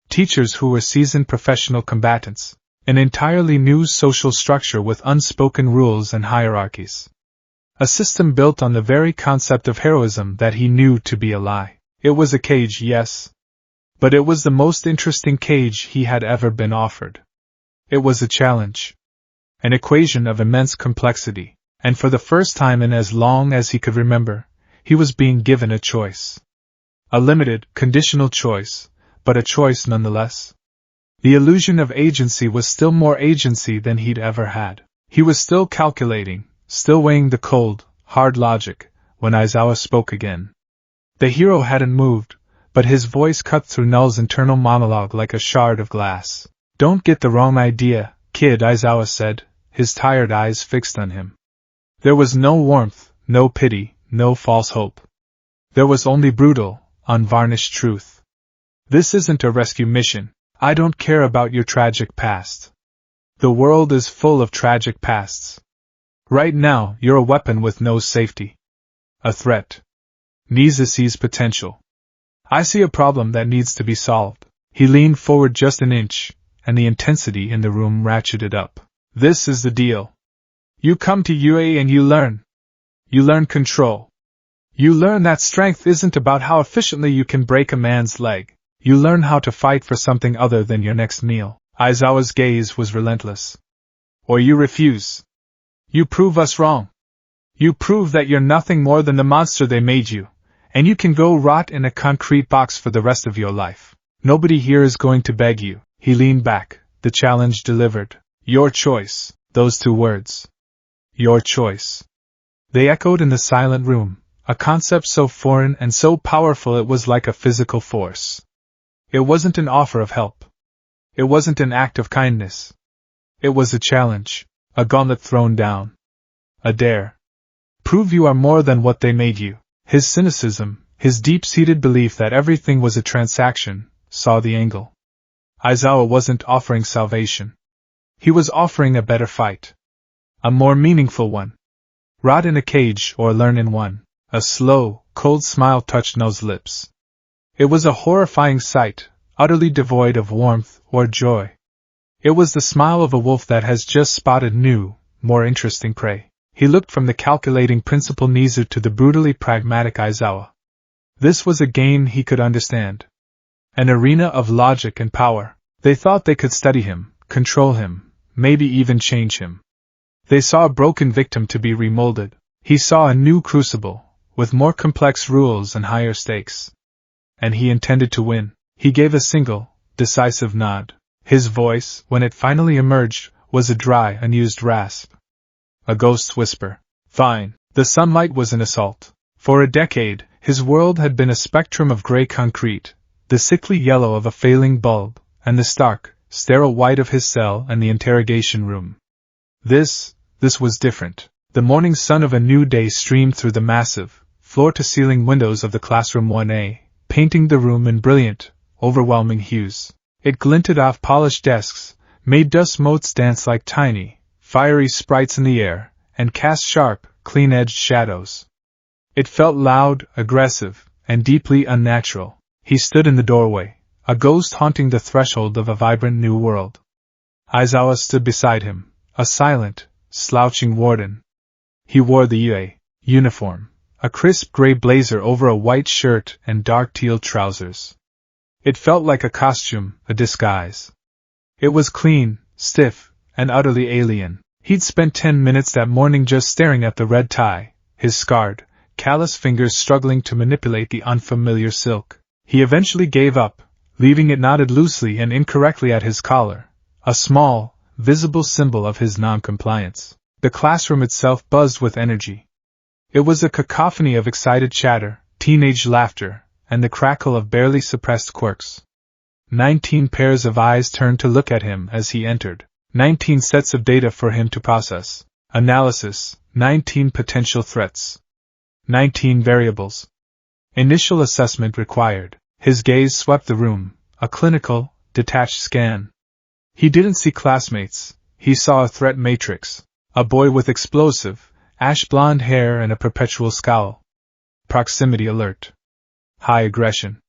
S1: Teachers who were seasoned professional combatants. An entirely new social structure with unspoken rules and hierarchies. A system built on the very concept of heroism that he knew to be a lie. It was a cage, yes. But it was the most interesting cage he had ever been offered. It was a challenge. An equation of immense complexity, and for the first time in as long as he could remember, he was being given a choice. A limited, conditional choice, but a choice nonetheless. The illusion of agency was still more agency than he'd ever had. He was still calculating, still weighing the cold, hard logic, when Aizawa spoke again. The hero hadn't moved, but his voice cut through Null's internal monologue like a shard of glass. Don't get the wrong idea, kid, Aizawa said, his tired eyes fixed on him. There was no warmth, no pity, no false hope. There was only brutal, unvarnished truth. This isn't a rescue mission. I don't care about your tragic past. The world is full of tragic pasts. Right now, you're a weapon with no safety. A threat. Nisa sees potential. I see a problem that needs to be solved. He leaned forward just an inch, and the intensity in the room ratcheted up. This is the deal. You come to UA and you learn. You learn control. You learn that strength isn't about how efficiently you can break a man's leg. You learn how to fight for something other than your next meal. Aizawa's gaze was relentless. Or you refuse. You prove us wrong. You prove that you're nothing more than the monster they made you, and you can go rot in a concrete box for the rest of your life. Nobody here is going to beg you. He leaned back, the challenge delivered. Your choice, those two words. Your choice. They echoed in the silent room, a concept so foreign and so powerful it was like a physical force. It wasn't an offer of help. It wasn't an act of kindness. It was a challenge, a gauntlet thrown down. A dare. Prove you are more than what they made you. His cynicism, his deep-seated belief that everything was a transaction, saw the angle. Aizawa wasn't offering salvation. He was offering a better fight. A more meaningful one. Rot in a cage or learn in one. A slow, cold smile touched Null's lips. It was a horrifying sight, utterly devoid of warmth or joy. It was the smile of a wolf that has just spotted new, more interesting prey. He looked from the calculating principal Nizu to the brutally pragmatic Aizawa. This was a game he could understand. An arena of logic and power. They thought they could study him, control him, maybe even change him. They saw a broken victim to be remolded. He saw a new crucible, with more complex rules and higher stakes. And he intended to win. He gave a single, decisive nod. His voice, when it finally emerged, was a dry, unused rasp. A ghost's whisper. Fine. The sunlight was an assault. For a decade, his world had been a spectrum of gray concrete, the sickly yellow of a failing bulb, and the stark, sterile white of his cell and the interrogation room. This was different. The morning sun of a new day streamed through the massive, floor-to-ceiling windows of the classroom 1A, painting the room in brilliant, overwhelming hues. It glinted off polished desks, made dust motes dance like tiny, fiery sprites in the air, and cast sharp, clean-edged shadows. It felt loud, aggressive, and deeply unnatural. He stood in the doorway, a ghost haunting the threshold of a vibrant new world. Aizawa stood beside him, a silent, slouching warden. He wore the UA uniform, a crisp gray blazer over a white shirt and dark teal trousers. It felt like a costume, a disguise. It was clean, stiff, and utterly alien. He'd spent 10 minutes that morning just staring at the red tie, his scarred, callous fingers struggling to manipulate the unfamiliar silk. He eventually gave up, leaving it knotted loosely and incorrectly at his collar, a small, visible symbol of his non-compliance. The classroom itself buzzed with energy. It was a cacophony of excited chatter, teenage laughter, and the crackle of barely suppressed quirks. 19 pairs of eyes turned to look at him as he entered. 19 sets of data for him to process. Analysis, 19 potential threats. 19 variables. Initial assessment required. His gaze swept the room, a clinical, detached scan. He didn't see classmates, he saw a threat matrix. A boy with explosive, ash-blonde hair and a perpetual scowl. Proximity alert. High aggression.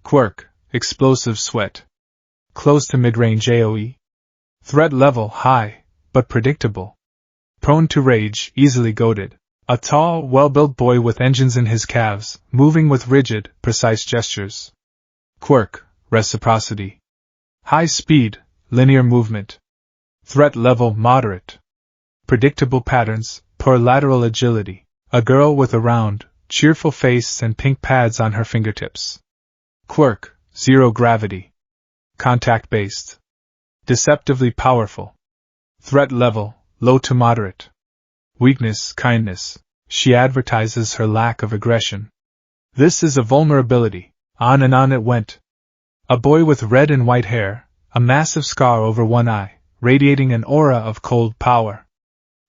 S1: Quirk, explosive sweat. Close to mid-range AoE. Threat level high, but predictable. Prone to rage, easily goaded. A tall, well-built boy with engines in his calves, moving with rigid, precise gestures. Quirk, reciprocity. High speed, linear movement. Threat level moderate. Predictable patterns, poor lateral agility. A girl with a round, cheerful face and pink pads on her fingertips. Quirk, zero gravity. Contact-based. Deceptively powerful. Threat level, low to moderate. Weakness, kindness. She advertises her lack of aggression. This is a vulnerability. On and on it went. A boy with red and white hair, a massive scar over one eye, radiating an aura of cold power.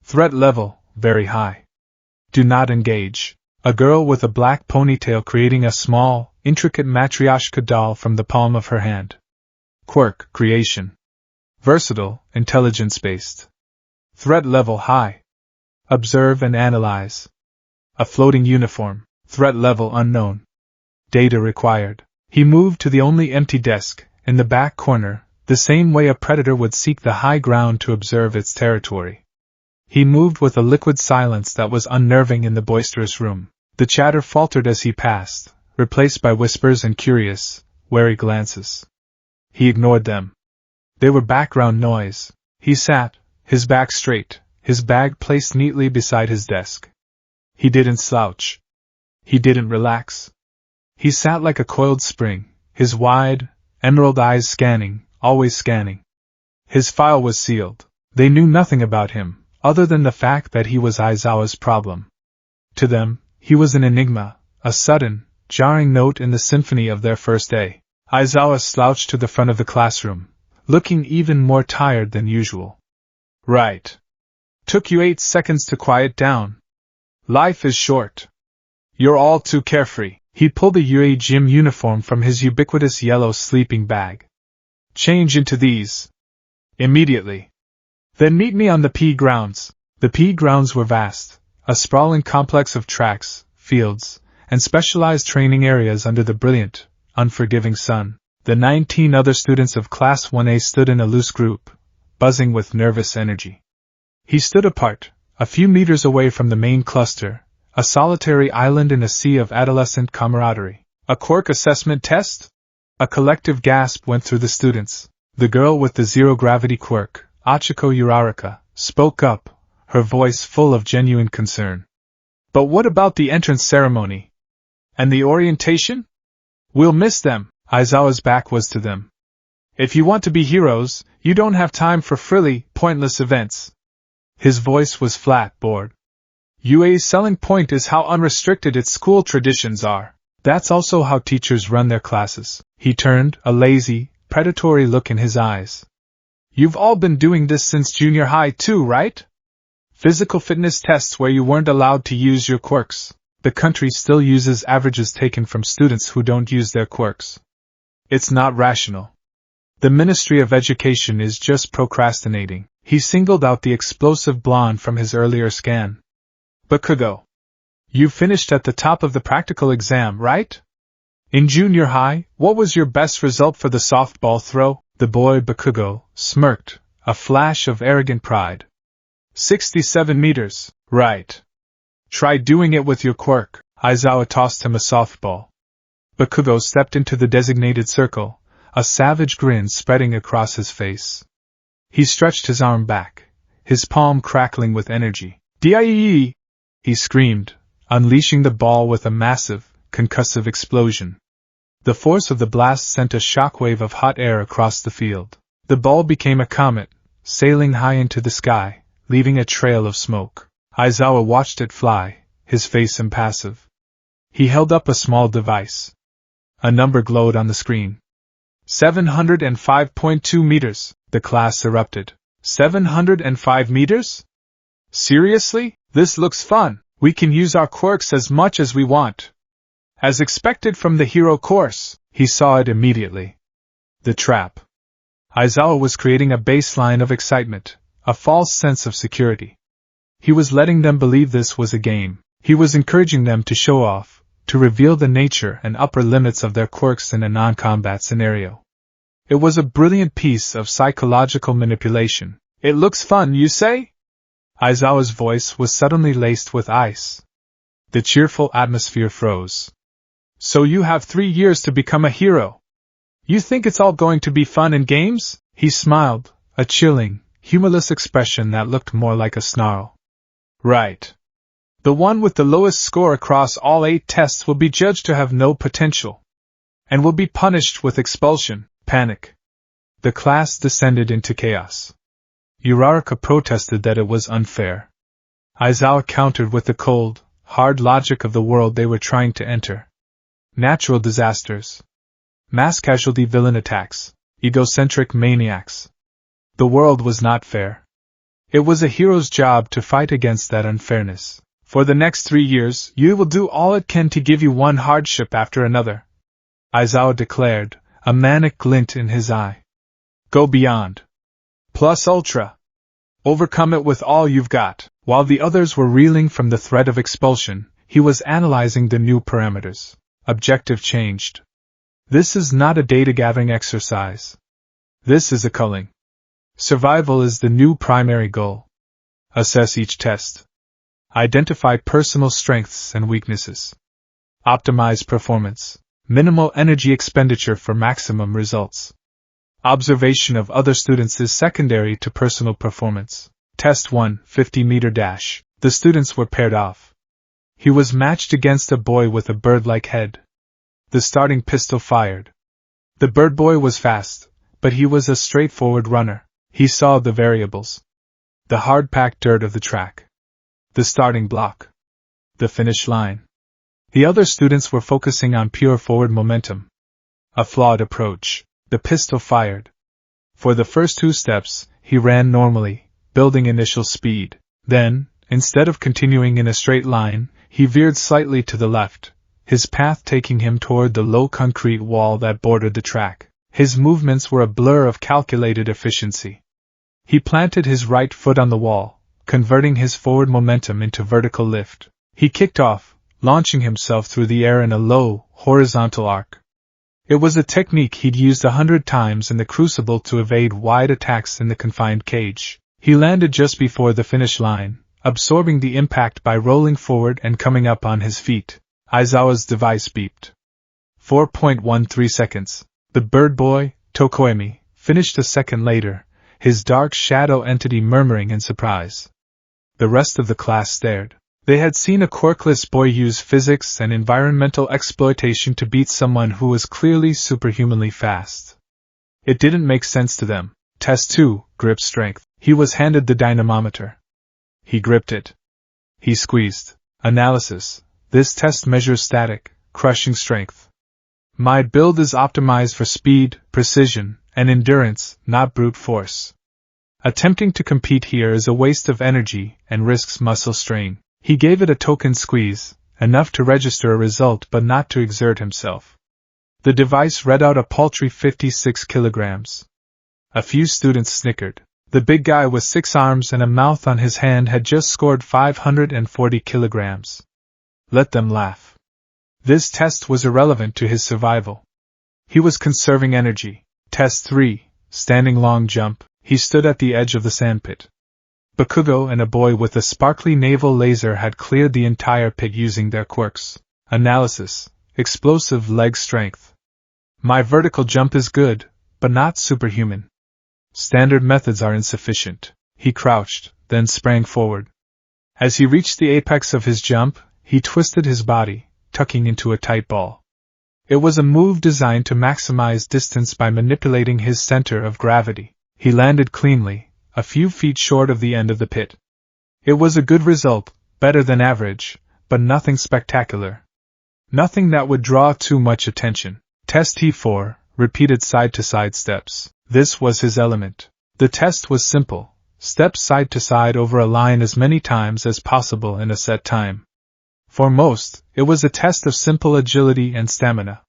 S1: Threat level, very high. Do not engage. A girl with a black ponytail creating a small, intricate matryoshka doll from the palm of her hand. Quirk, creation. Versatile, intelligence-based. Threat level high. Observe and analyze. A floating uniform. Threat level unknown. Data required. He moved to the only empty desk, in the back corner, the same way a predator would seek the high ground to observe its territory. He moved with a liquid silence that was unnerving in the boisterous room. The chatter faltered as he passed, replaced by whispers and curious, wary glances. He ignored them. They were background noise. He sat, his back straight, his bag placed neatly beside his desk. He didn't slouch. He didn't relax. He sat like a coiled spring, his wide, emerald eyes scanning, always scanning. His file was sealed. They knew nothing about him, other than the fact that he was Aizawa's problem. To them, he was an enigma, a sudden, jarring note in the symphony of their first day. Aizawa slouched to the front of the classroom, looking even more tired than usual. Right. Took you 8 seconds to quiet down. Life is short. You're all too carefree. He pulled the UA gym uniform from his ubiquitous yellow sleeping bag. Change into these. Immediately. Then meet me on the P grounds. The P grounds were vast, a sprawling complex of tracks, fields, and specialized training areas under the brilliant, unforgiving sun. The 19 other students of Class 1A stood in a loose group, buzzing with nervous energy. He stood apart, a few meters away from the main cluster, a solitary island in a sea of adolescent camaraderie. A quirk assessment test? A collective gasp went through the students. The girl with the zero-gravity quirk, Achiko Uraraka, spoke up, her voice full of genuine concern. But what about the entrance ceremony? And the orientation? We'll miss them. Aizawa's back was to them. If you want to be heroes, you don't have time for frilly, pointless events. His voice was flat, bored. UA's selling point is how unrestricted its school traditions are. That's also how teachers run their classes. He turned, a lazy, predatory look in his eyes. You've all been doing this since junior high too, right? Physical fitness tests where you weren't allowed to use your quirks. The country still uses averages taken from students who don't use their quirks. It's not rational. The Ministry of Education is just procrastinating. He singled out the explosive blonde from his earlier scan. Bakugo. You finished at the top of the practical exam, right? In junior high, what was your best result for the softball throw? The boy Bakugo smirked, a flash of arrogant pride. 67 meters, right. Try doing it with your quirk. Aizawa tossed him a softball. Bakugo stepped into the designated circle, a savage grin spreading across his face. He stretched his arm back, his palm crackling with energy. "Die!" he screamed, unleashing the ball with a massive, concussive explosion. The force of the blast sent a shockwave of hot air across the field. The ball became a comet, sailing high into the sky, leaving a trail of smoke. Aizawa watched it fly, his face impassive. He held up a small device. A number glowed on the screen. 705.2 meters, the class erupted. 705 meters? Seriously? This looks fun. We can use our quirks as much as we want. As expected from the hero course, he saw it immediately. The trap. Aizawa was creating a baseline of excitement, a false sense of security. He was letting them believe this was a game. He was encouraging them to show off, to reveal the nature and upper limits of their quirks in a non-combat scenario. It was a brilliant piece of psychological manipulation. It looks fun, you say? Aizawa's voice was suddenly laced with ice. The cheerful atmosphere froze. So you have 3 years to become a hero. You think it's all going to be fun and games? He smiled, a chilling, humorless expression that looked more like a snarl. Right. The one with the lowest score across all 8 tests will be judged to have no potential. And will be punished with expulsion. Panic. The class descended into chaos. Uraraka protested that it was unfair. Aizawa countered with the cold, hard logic of the world they were trying to enter. Natural disasters. Mass casualty villain attacks. Egocentric maniacs. The world was not fair. It was a hero's job to fight against that unfairness. For the next 3 years, you will do all it can to give you one hardship after another. Aizawa declared, a manic glint in his eye. Go beyond. Plus ultra. Overcome it with all you've got. While the others were reeling from the threat of expulsion, he was analyzing the new parameters. Objective changed. This is not a data-gathering exercise. This is a culling. Survival is the new primary goal. Assess each test. Identify personal strengths and weaknesses. Optimize performance. Minimal energy expenditure for maximum results. Observation of other students is secondary to personal performance. Test 1, 50-meter dash. The students were paired off. He was matched against a boy with a bird-like head. The starting pistol fired. The bird boy was fast, but he was a straightforward runner. He saw the variables. The hard-packed dirt of the track. The starting block. The finish line. The other students were focusing on pure forward momentum. A flawed approach. The pistol fired. For the first 2 steps, he ran normally, building initial speed. Then, instead of continuing in a straight line, he veered slightly to the left, his path taking him toward the low concrete wall that bordered the track. His movements were a blur of calculated efficiency. He planted his right foot on the wall, converting his forward momentum into vertical lift. He kicked off, launching himself through the air in a low, horizontal arc. It was a technique he'd used 100 times in the Crucible to evade wide attacks in the confined cage. He landed just before the finish line, absorbing the impact by rolling forward and coming up on his feet. Aizawa's device beeped. 4.13 seconds. The bird boy, Tokoemi, finished a second later, his dark shadow entity murmuring in surprise. The rest of the class stared. They had seen a quirkless boy use physics and environmental exploitation to beat someone who was clearly superhumanly fast. It didn't make sense to them. Test 2, grip strength. He was handed the dynamometer. He gripped it. He squeezed. Analysis. This test measures static, crushing strength. My build is optimized for speed, precision, and endurance, not brute force. Attempting to compete here is a waste of energy and risks muscle strain. He gave it a token squeeze, enough to register a result but not to exert himself. The device read out a paltry 56 kilograms. A few students snickered. The big guy with 6 arms and a mouth on his hand had just scored 540 kilograms. Let them laugh. This test was irrelevant to his survival. He was conserving energy. Test 3, standing long jump. He stood at the edge of the sandpit. Bakugo and a boy with a sparkly naval laser had cleared the entire pit using their quirks. Analysis. Explosive leg strength. My vertical jump is good, but not superhuman. Standard methods are insufficient. He crouched, then sprang forward. As he reached the apex of his jump, He twisted his body, tucking into a tight ball. It was a move designed to maximize distance by manipulating his center of gravity. He landed cleanly, a few feet short of the end of the pit. It was a good result, better than average, but nothing spectacular. Nothing that would draw too much attention. Test T4, repeated side-to-side steps. This was his element. The test was simple. Step side to side over a line as many times as possible in a set time. For most, it was a test of simple agility and stamina.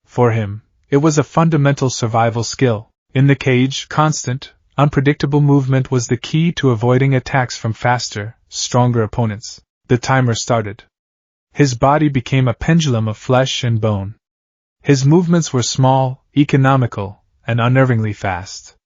S1: For him, it was a fundamental survival skill. In the cage, constant, unpredictable movement was the key to avoiding attacks from faster, stronger opponents. The timer started. His body became a pendulum of flesh and bone. His movements were small, economical, and unnervingly fast.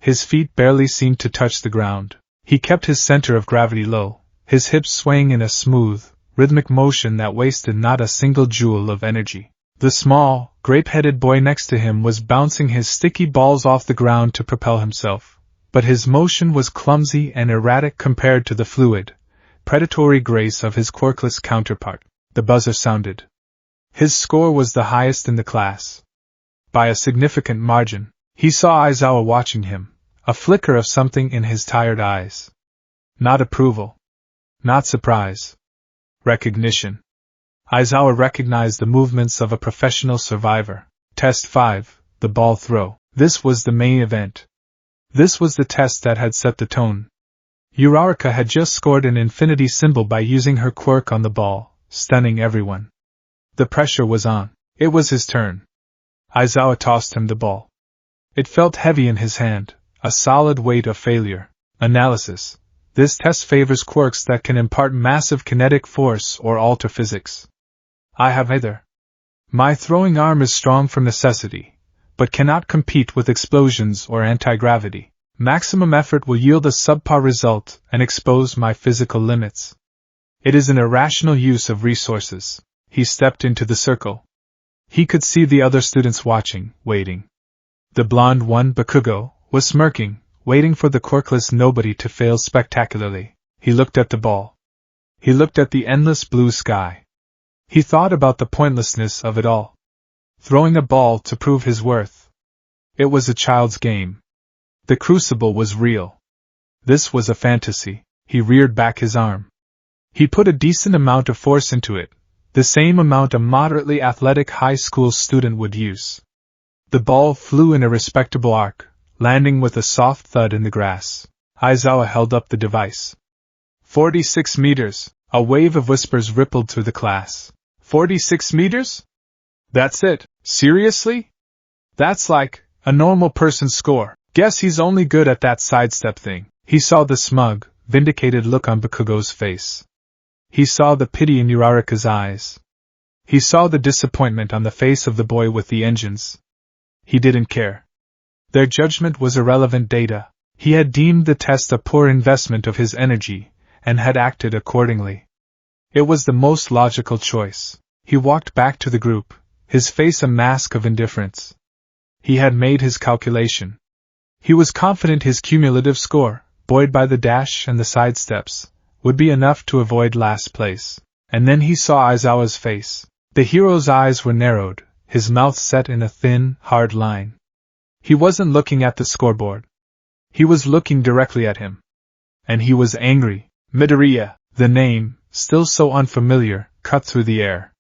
S1: His feet barely seemed to touch the ground. He kept his center of gravity low, his hips swaying in a smooth, rhythmic motion that wasted not a single joule of energy. The small, grape-headed boy next to him was bouncing his sticky balls off the ground to propel himself, but his motion was clumsy and erratic compared to the fluid, predatory grace of his quirkless counterpart. The buzzer sounded. His score was the highest in the class. By a significant margin. He saw Aizawa watching him, a flicker of something in his tired eyes. Not approval. Not surprise. Recognition. Aizawa recognized the movements of a professional survivor. Test 5, the ball throw. This was the main event. This was the test that had set the tone. Uraraka had just scored an infinity symbol by using her quirk on the ball, stunning everyone. The pressure was on. It was his turn. Aizawa tossed him the ball. It felt heavy in his hand, a solid weight of failure. Analysis. This test favors quirks that can impart massive kinetic force or alter physics. I have either. My throwing arm is strong from necessity, but cannot compete with explosions or anti-gravity. Maximum effort will yield a subpar result and expose my physical limits. It is an irrational use of resources. He stepped into the circle. He could see the other students watching, waiting. The blonde one, Bakugo, was smirking, waiting for the quirkless nobody to fail spectacularly. He looked at the ball. He looked at the endless blue sky. He thought about the pointlessness of it all. Throwing a ball to prove his worth. It was a child's game. The crucible was real. This was a fantasy. He reared back his arm. He put a decent amount of force into it, the same amount a moderately athletic high school student would use. The ball flew in a respectable arc, landing with a soft thud in the grass. Aizawa held up the device. 46 meters. A wave of whispers rippled through the class. 46 meters? That's it. Seriously? That's like a normal person's score. Guess he's only good at that sidestep thing. He saw the smug, vindicated look on Bakugo's face. He saw the pity in Uraraka's eyes. He saw the disappointment on the face of the boy with the engines. He didn't care. Their judgment was irrelevant data. He had deemed the test a poor investment of his energy, and had acted accordingly. It was the most logical choice. He walked back to the group, his face a mask of indifference. He had made his calculation. He was confident his cumulative score, buoyed by the dash and the sidesteps, would be enough to avoid last place. And then he saw Aizawa's face. The hero's eyes were narrowed, his mouth set in a thin, hard line. He wasn't looking at the scoreboard. He was looking directly at him. And he was angry. Midoriya, the name, still so unfamiliar, cut through the air.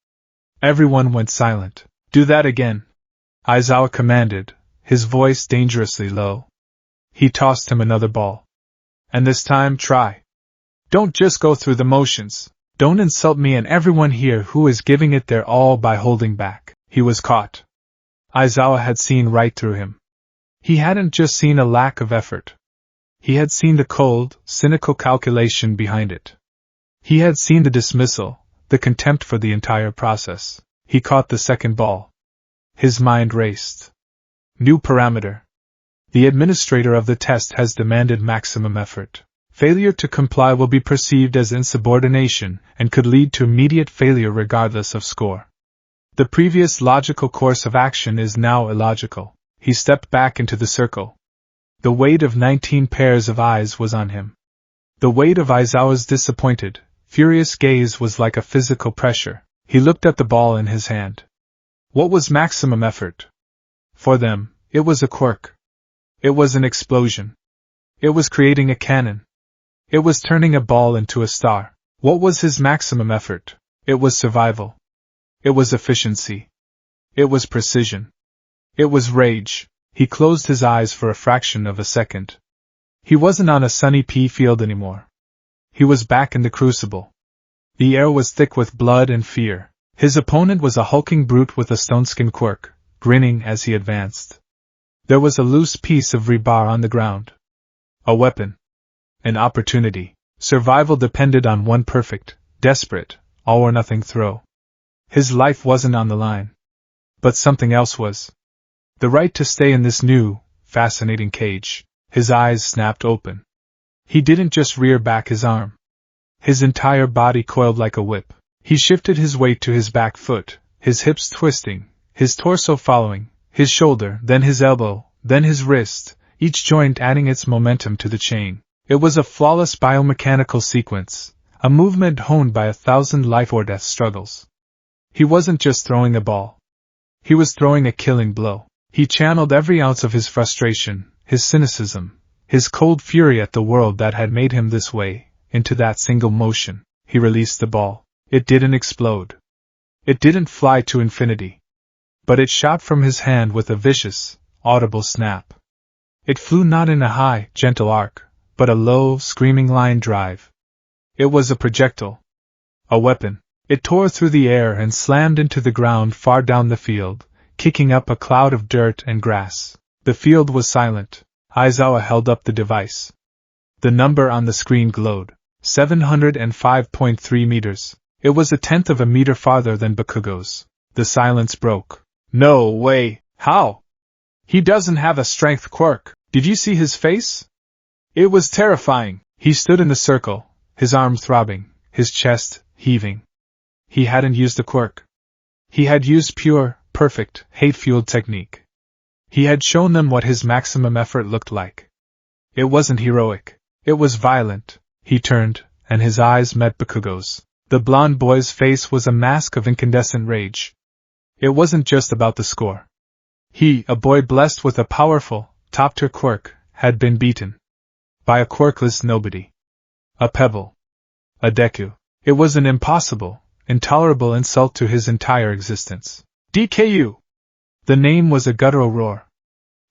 S1: Everyone went silent. Do that again, Aizawa commanded, his voice dangerously low. He tossed him another ball. And this time try. Don't just go through the motions. Don't insult me and everyone here who is giving it their all by holding back. He was caught. Aizawa had seen right through him. He hadn't just seen a lack of effort. He had seen the cold, cynical calculation behind it. He had seen the dismissal, the contempt for the entire process. He caught the second ball. His mind raced. New parameter. The administrator of the test has demanded maximum effort. Failure to comply will be perceived as insubordination and could lead to immediate failure regardless of score. The previous logical course of action is now illogical. He stepped back into the circle. The weight of 19 pairs of eyes was on him. The weight of Aizawa's disappointed, furious gaze was like a physical pressure. He looked at the ball in his hand. What was maximum effort? For them, it was a quirk. It was an explosion. It was creating a cannon. It was turning a ball into a star. What was his maximum effort? It was survival. It was efficiency. It was precision. It was rage. He closed his eyes for a fraction of a second. He wasn't on a sunny pea field anymore. He was back in the crucible. The air was thick with blood and fear. His opponent was a hulking brute with a stone-skin quirk, grinning as he advanced. There was a loose piece of rebar on the ground. A weapon. An opportunity. Survival depended on one perfect, desperate, all-or-nothing throw. His life wasn't on the line. But something else was. The right to stay in this new, fascinating cage. His eyes snapped open. He didn't just rear back his arm. His entire body coiled like a whip. He shifted his weight to his back foot, his hips twisting, his torso following, his shoulder, then his elbow, then his wrist, each joint adding its momentum to the chain. It was a flawless biomechanical sequence, a movement honed by 1,000 life-or-death struggles. He wasn't just throwing a ball. He was throwing a killing blow. He channeled every ounce of his frustration, his cynicism, his cold fury at the world that had made him this way, into that single motion. He released the ball. It didn't explode. It didn't fly to infinity. But it shot from his hand with a vicious, audible snap. It flew not in a high, gentle arc, but a low, screaming line drive. It was a projectile. A weapon. It tore through the air and slammed into the ground far down the field, kicking up a cloud of dirt and grass. The field was silent. Aizawa held up the device. The number on the screen glowed. 705.3 meters. It was 1/10 of a meter farther than Bakugo's. The silence broke. No way! How? He doesn't have a strength quirk. Did you see his face? It was terrifying. He stood in the circle, his arms throbbing, his chest heaving. He hadn't used a quirk. He had used pure, perfect, hate-fueled technique. He had shown them what his maximum effort looked like. It wasn't heroic. It was violent. He turned, and his eyes met Bakugo's. The blonde boy's face was a mask of incandescent rage. It wasn't just about the score. He, a boy blessed with a powerful, top-tier quirk, had been beaten. By a quirkless nobody. A pebble. A Deku. It was an impossible, intolerable insult to his entire existence. DKU! The name was a guttural roar.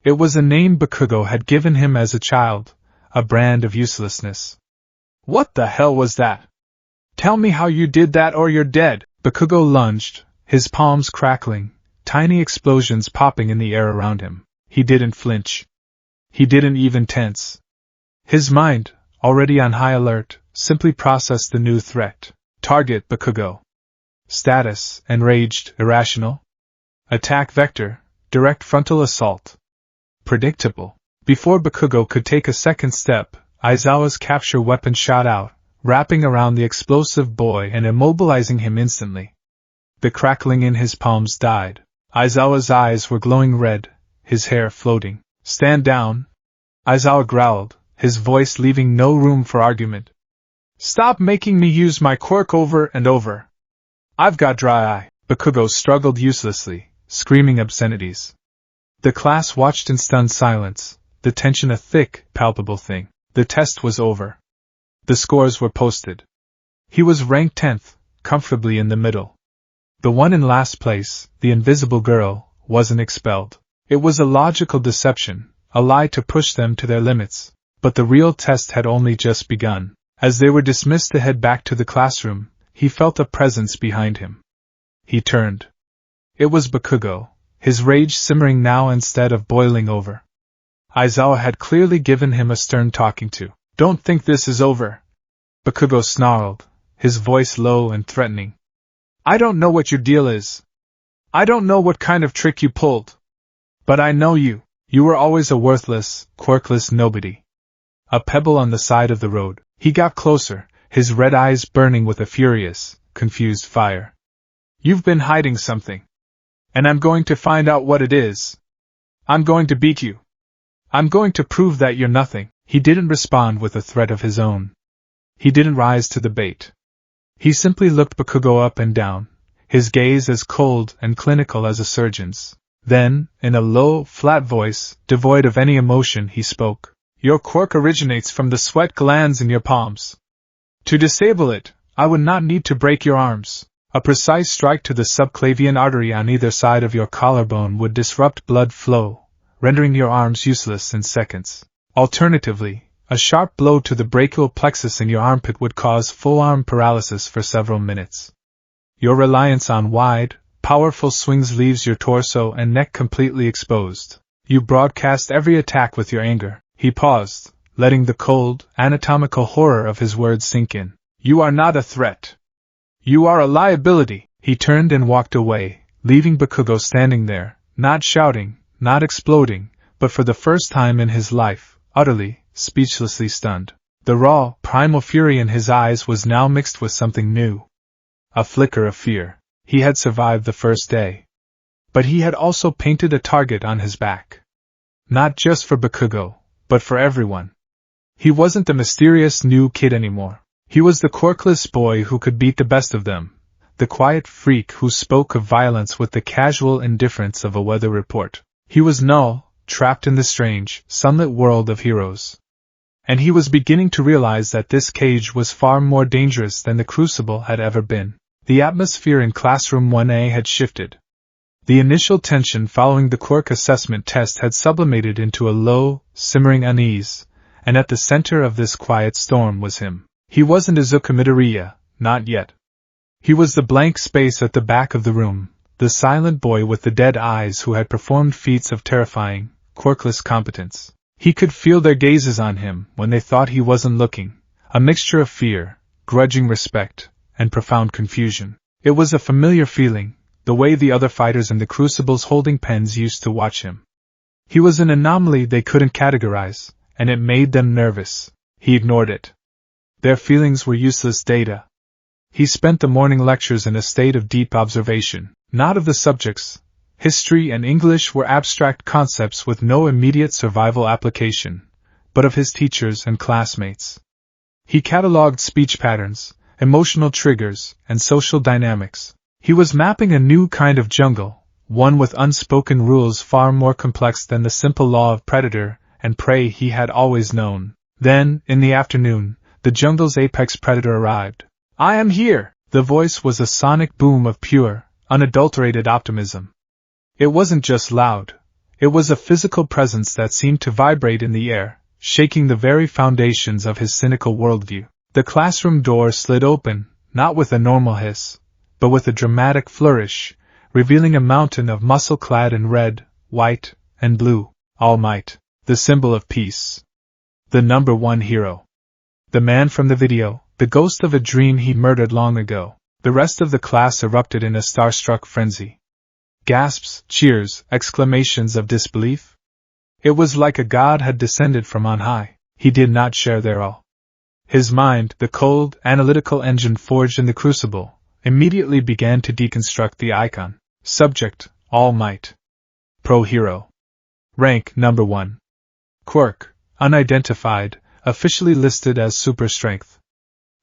S1: It was a name Bakugo had given him as a child, a brand of uselessness. What the hell was that? Tell me how you did that or you're dead! Bakugo lunged, his palms crackling, tiny explosions popping in the air around him. He didn't flinch. He didn't even tense. His mind, already on high alert, simply processed the new threat. Target Bakugo. Status, enraged, irrational. Attack vector, direct frontal assault. Predictable. Before Bakugo could take a second step, Aizawa's capture weapon shot out, wrapping around the explosive boy and immobilizing him instantly. The crackling in his palms died. Aizawa's eyes were glowing red, his hair floating. Stand down! Aizawa growled, his voice leaving no room for argument. Stop making me use my quirk over and over. I've got dry eye. Bakugo struggled uselessly, screaming obscenities. The class watched in stunned silence, the tension a thick, palpable thing. The test was over. The scores were posted. He was ranked 10th, comfortably in the middle. The one in last place, the invisible girl, wasn't expelled. It was a logical deception, a lie to push them to their limits. But the real test had only just begun. As they were dismissed to head back to the classroom, he felt a presence behind him. He turned. It was Bakugo, his rage simmering now instead of boiling over. Aizawa had clearly given him a stern talking to. Don't think this is over. Bakugo snarled, his voice low and threatening. I don't know what your deal is. I don't know what kind of trick you pulled. But I know you. You were always a worthless, quirkless nobody. A pebble on the side of the road. He got closer, his red eyes burning with a furious, confused fire. You've been hiding something. And I'm going to find out what it is. I'm going to beat you. I'm going to prove that you're nothing. He didn't respond with a threat of his own. He didn't rise to the bait. He simply looked Bakugo up and down, his gaze as cold and clinical as a surgeon's. Then, in a low, flat voice, devoid of any emotion, he spoke. Your quirk originates from the sweat glands in your palms. To disable it, I would not need to break your arms. A precise strike to the subclavian artery on either side of your collarbone would disrupt blood flow, rendering your arms useless in seconds. Alternatively, a sharp blow to the brachial plexus in your armpit would cause full arm paralysis for several minutes. Your reliance on wide, powerful swings leaves your torso and neck completely exposed. You broadcast every attack with your anger. He paused, letting the cold, anatomical horror of his words sink in. You are not a threat. You are a liability. He turned and walked away, leaving Bakugo standing there, not shouting, not exploding, but for the first time in his life, utterly, speechlessly stunned. The raw, primal fury in his eyes was now mixed with something new. A flicker of fear. He had survived the first day. But he had also painted a target on his back. Not just for Bakugo, but for everyone. He wasn't the mysterious new kid anymore. He was the quirkless boy who could beat the best of them, the quiet freak who spoke of violence with the casual indifference of a weather report. He was Null, trapped in the strange, sunlit world of heroes. And he was beginning to realize that this cage was far more dangerous than the Crucible had ever been. The atmosphere in Classroom 1A had shifted. The initial tension following the quirk assessment test had sublimated into a low, simmering unease, and at the center of this quiet storm was him. He wasn't Izuku Midoriya, not yet. He was the blank space at the back of the room, the silent boy with the dead eyes who had performed feats of terrifying, quirkless competence. He could feel their gazes on him when they thought he wasn't looking, a mixture of fear, grudging respect, and profound confusion. It was a familiar feeling, the way the other fighters in the Crucible's holding pens used to watch him. He was an anomaly they couldn't categorize, and it made them nervous. He ignored it. Their feelings were useless data. He spent the morning lectures in a state of deep observation, not of the subjects. History and English were abstract concepts with no immediate survival application, but of his teachers and classmates. He cataloged speech patterns, emotional triggers, and social dynamics. He was mapping a new kind of jungle, one with unspoken rules far more complex than the simple law of predator and prey he had always known. Then, in the afternoon, the jungle's apex predator arrived. I am here! The voice was a sonic boom of pure, unadulterated optimism. It wasn't just loud. It was a physical presence that seemed to vibrate in the air, shaking the very foundations of his cynical worldview. The classroom door slid open, not with a normal hiss, but with a dramatic flourish, revealing a mountain of muscle clad in red, white, and blue. All Might, the symbol of peace. The number one hero. The man from the video, the ghost of a dream he murdered long ago. The rest of the class erupted in a starstruck frenzy. Gasps, cheers, exclamations of disbelief. It was like a god had descended from on high. He did not share their awe. His mind, the cold, analytical engine forged in the Crucible, immediately began to deconstruct the icon. Subject, All Might. Pro-hero. Rank, number 1. Quirk, unidentified, officially listed as super strength.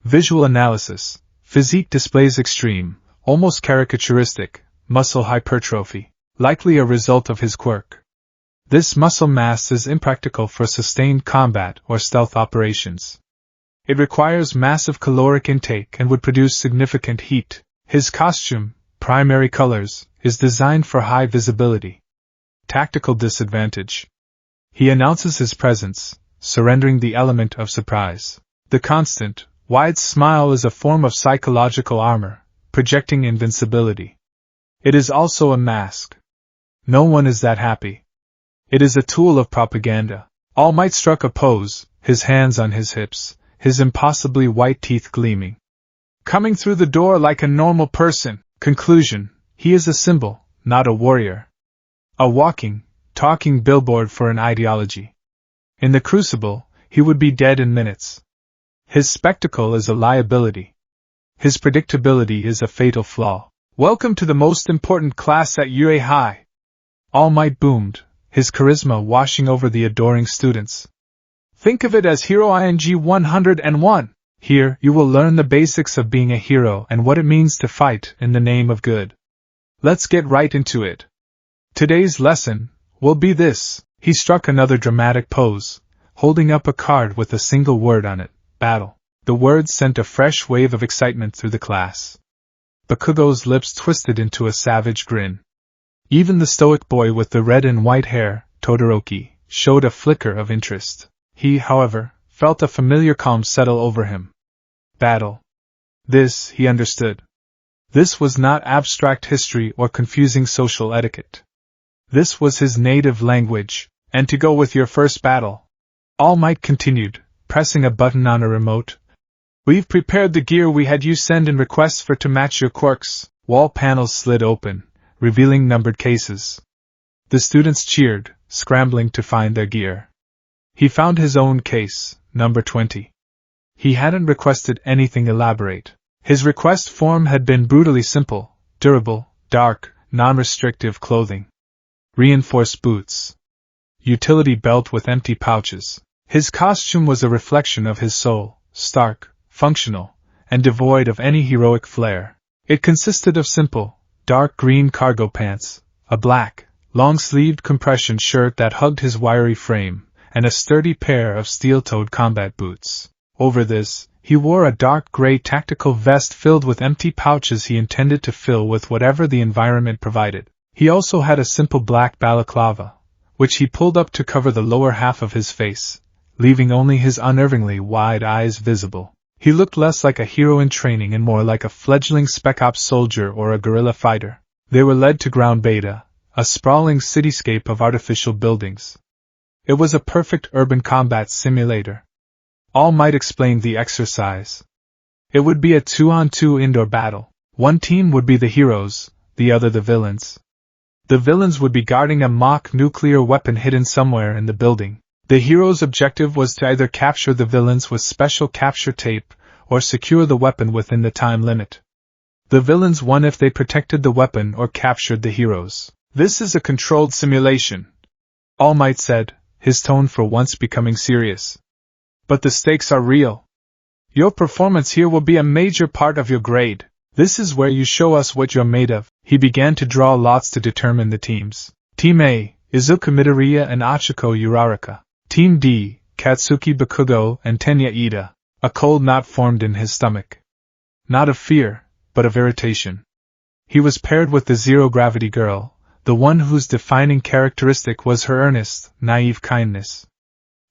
S1: Visual analysis, physique displays extreme, almost caricaturistic, muscle hypertrophy, likely a result of his quirk. This muscle mass is impractical for sustained combat or stealth operations. It requires massive caloric intake and would produce significant heat. His costume, primary colors, is designed for high visibility. Tactical disadvantage. He announces his presence, surrendering the element of surprise. The constant, wide smile is a form of psychological armor, projecting invincibility. It is also a mask. No one is that happy. It is a tool of propaganda. All Might struck a pose, his hands on his hips, his impossibly white teeth gleaming. Coming through the door like a normal person. Conclusion, he is a symbol, not a warrior. A walking, talking billboard for an ideology. In the Crucible, he would be dead in minutes. His spectacle is a liability. His predictability is a fatal flaw. Welcome to the most important class at UA High. All Might boomed, his charisma washing over the adoring students. Think of it as Hero ING 101. Here, you will learn the basics of being a hero and what it means to fight in the name of good. Let's get right into it. Today's lesson will be this. He struck another dramatic pose, holding up a card with a single word on it, battle. The words sent a fresh wave of excitement through the class. Bakugo's lips twisted into a savage grin. Even the stoic boy with the red and white hair, Todoroki, showed a flicker of interest. He, however, felt a familiar calm settle over him. Battle. This, he understood. This was not abstract history or confusing social etiquette. This was his native language, and to go with your first battle. All Might continued, pressing a button on a remote. We've prepared the gear we had you send in requests for to match your quirks. Wall panels slid open, revealing numbered cases. The students cheered, scrambling to find their gear. He found his own case, number 20. He hadn't requested anything elaborate. His request form had been brutally simple: durable, dark, non-restrictive clothing. Reinforced boots. Utility belt with empty pouches. His costume was a reflection of his soul, stark, functional, and devoid of any heroic flair. It consisted of simple, dark green cargo pants, a black, long-sleeved compression shirt that hugged his wiry frame, and a sturdy pair of steel-toed combat boots. Over this, he wore a dark gray tactical vest filled with empty pouches he intended to fill with whatever the environment provided. He also had a simple black balaclava, which he pulled up to cover the lower half of his face, leaving only his unnervingly wide eyes visible. He looked less like a hero in training and more like a fledgling Spec Ops soldier or a guerrilla fighter. They were led to Ground Beta, a sprawling cityscape of artificial buildings. It was a perfect urban combat simulator. All Might explain the exercise. It would be a 2-on-2 indoor battle. One team would be the heroes, the other the villains. The villains would be guarding a mock nuclear weapon hidden somewhere in the building. The hero's objective was to either capture the villains with special capture tape, or secure the weapon within the time limit. The villains won if they protected the weapon or captured the heroes. This is a controlled simulation, All Might said, his tone for once becoming serious. But the stakes are real. Your performance here will be a major part of your grade. This is where you show us what you're made of. He began to draw lots to determine the teams. Team A, Izuku Midoriya and Achiko Uraraka. Team D, Katsuki Bakugo and Tenya Ida. A cold knot formed in his stomach. Not of fear, but of irritation. He was paired with the zero-gravity girl, the one whose defining characteristic was her earnest, naive kindness.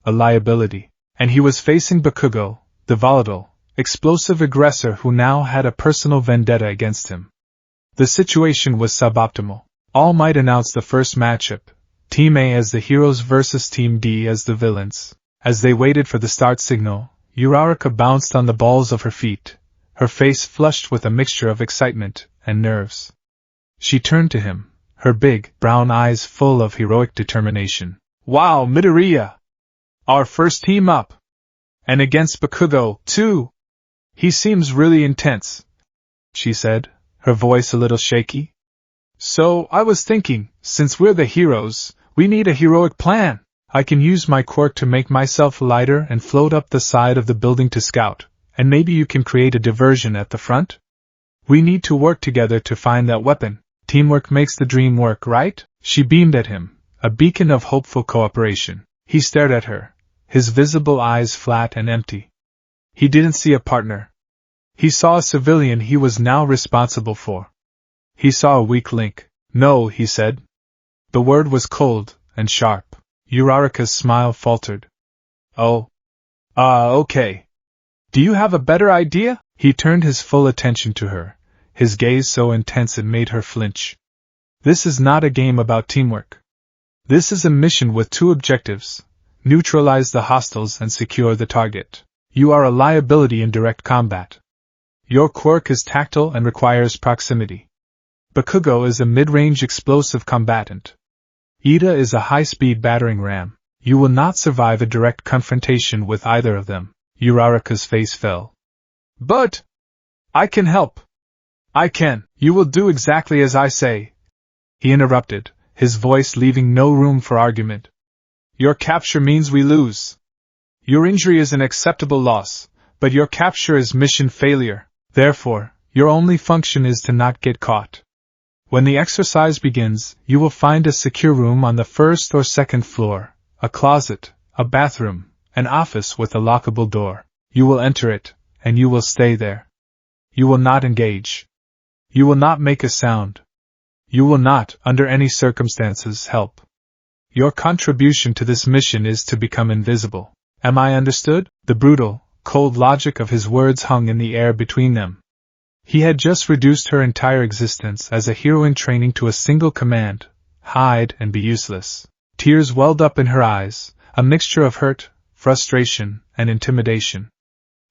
S1: A liability. And he was facing Bakugo, the volatile, explosive aggressor who now had a personal vendetta against him. The situation was suboptimal. All Might announced the first matchup, Team A as the heroes versus Team D as the villains. As they waited for the start signal, Uraraka bounced on the balls of her feet, her face flushed with a mixture of excitement and nerves. She turned to him, her big, brown eyes full of heroic determination. Wow, Midoriya! Our first team up! And against Bakugo, too! He seems really intense, she said, her voice a little shaky. So, I was thinking, since we're the heroes, we need a heroic plan. I can use my quirk to make myself lighter and float up the side of the building to scout, and maybe you can create a diversion at the front? We need to work together to find that weapon. Teamwork makes the dream work, right? She beamed at him, a beacon of hopeful cooperation. He stared at her, his visible eyes flat and empty. He didn't see a partner. He saw a civilian he was now responsible for. He saw a weak link. No, he said. The word was cold and sharp. Uraraka's smile faltered. Oh. Okay. Do you have a better idea? He turned his full attention to her, his gaze so intense it made her flinch. This is not a game about teamwork. This is a mission with two objectives: neutralize the hostiles and secure the target. You are a liability in direct combat. Your quirk is tactile and requires proximity. Bakugo is a mid-range explosive combatant. Ida is a high-speed battering ram. You will not survive a direct confrontation with either of them. Uraraka's face fell. But I can help. I can. You will do exactly as I say. He interrupted, his voice leaving no room for argument. Your capture means we lose. Your injury is an acceptable loss, But your capture is mission failure. Therefore, your only function is to not get caught. When the exercise begins, you will find a secure room on the first or second floor, a closet, a bathroom, an office with a lockable door. You will enter it, and you will stay there. You will not engage. You will not make a sound. You will not, under any circumstances, help. Your contribution to this mission is to become invisible. Am I understood? The brutal, cold logic of his words hung in the air between them. He had just reduced her entire existence as a hero in training to a single command: hide and be useless. Tears welled up in her eyes, a mixture of hurt, frustration, and intimidation.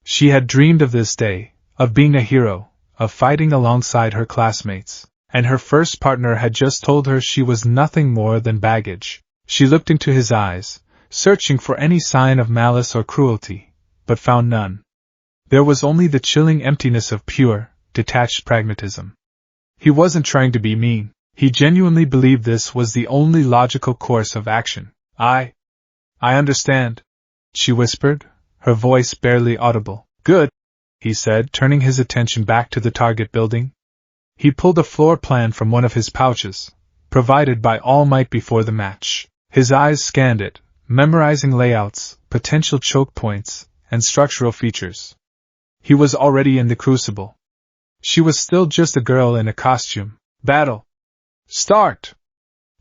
S1: She had dreamed of this day, of being a hero, of fighting alongside her classmates, and her first partner had just told her she was nothing more than baggage. She looked into his eyes, searching for any sign of malice or cruelty, but found none. There was only the chilling emptiness of pure, detached pragmatism. He wasn't trying to be mean. He genuinely believed this was the only logical course of action. I understand, she whispered, her voice barely audible. Good, he said, turning his attention back to the target building. He pulled a floor plan from one of his pouches, provided by All Might before the match. His eyes scanned it, memorizing layouts, potential choke points, and structural features. He was already in the crucible. She was still just a girl in a costume. Battle! Start!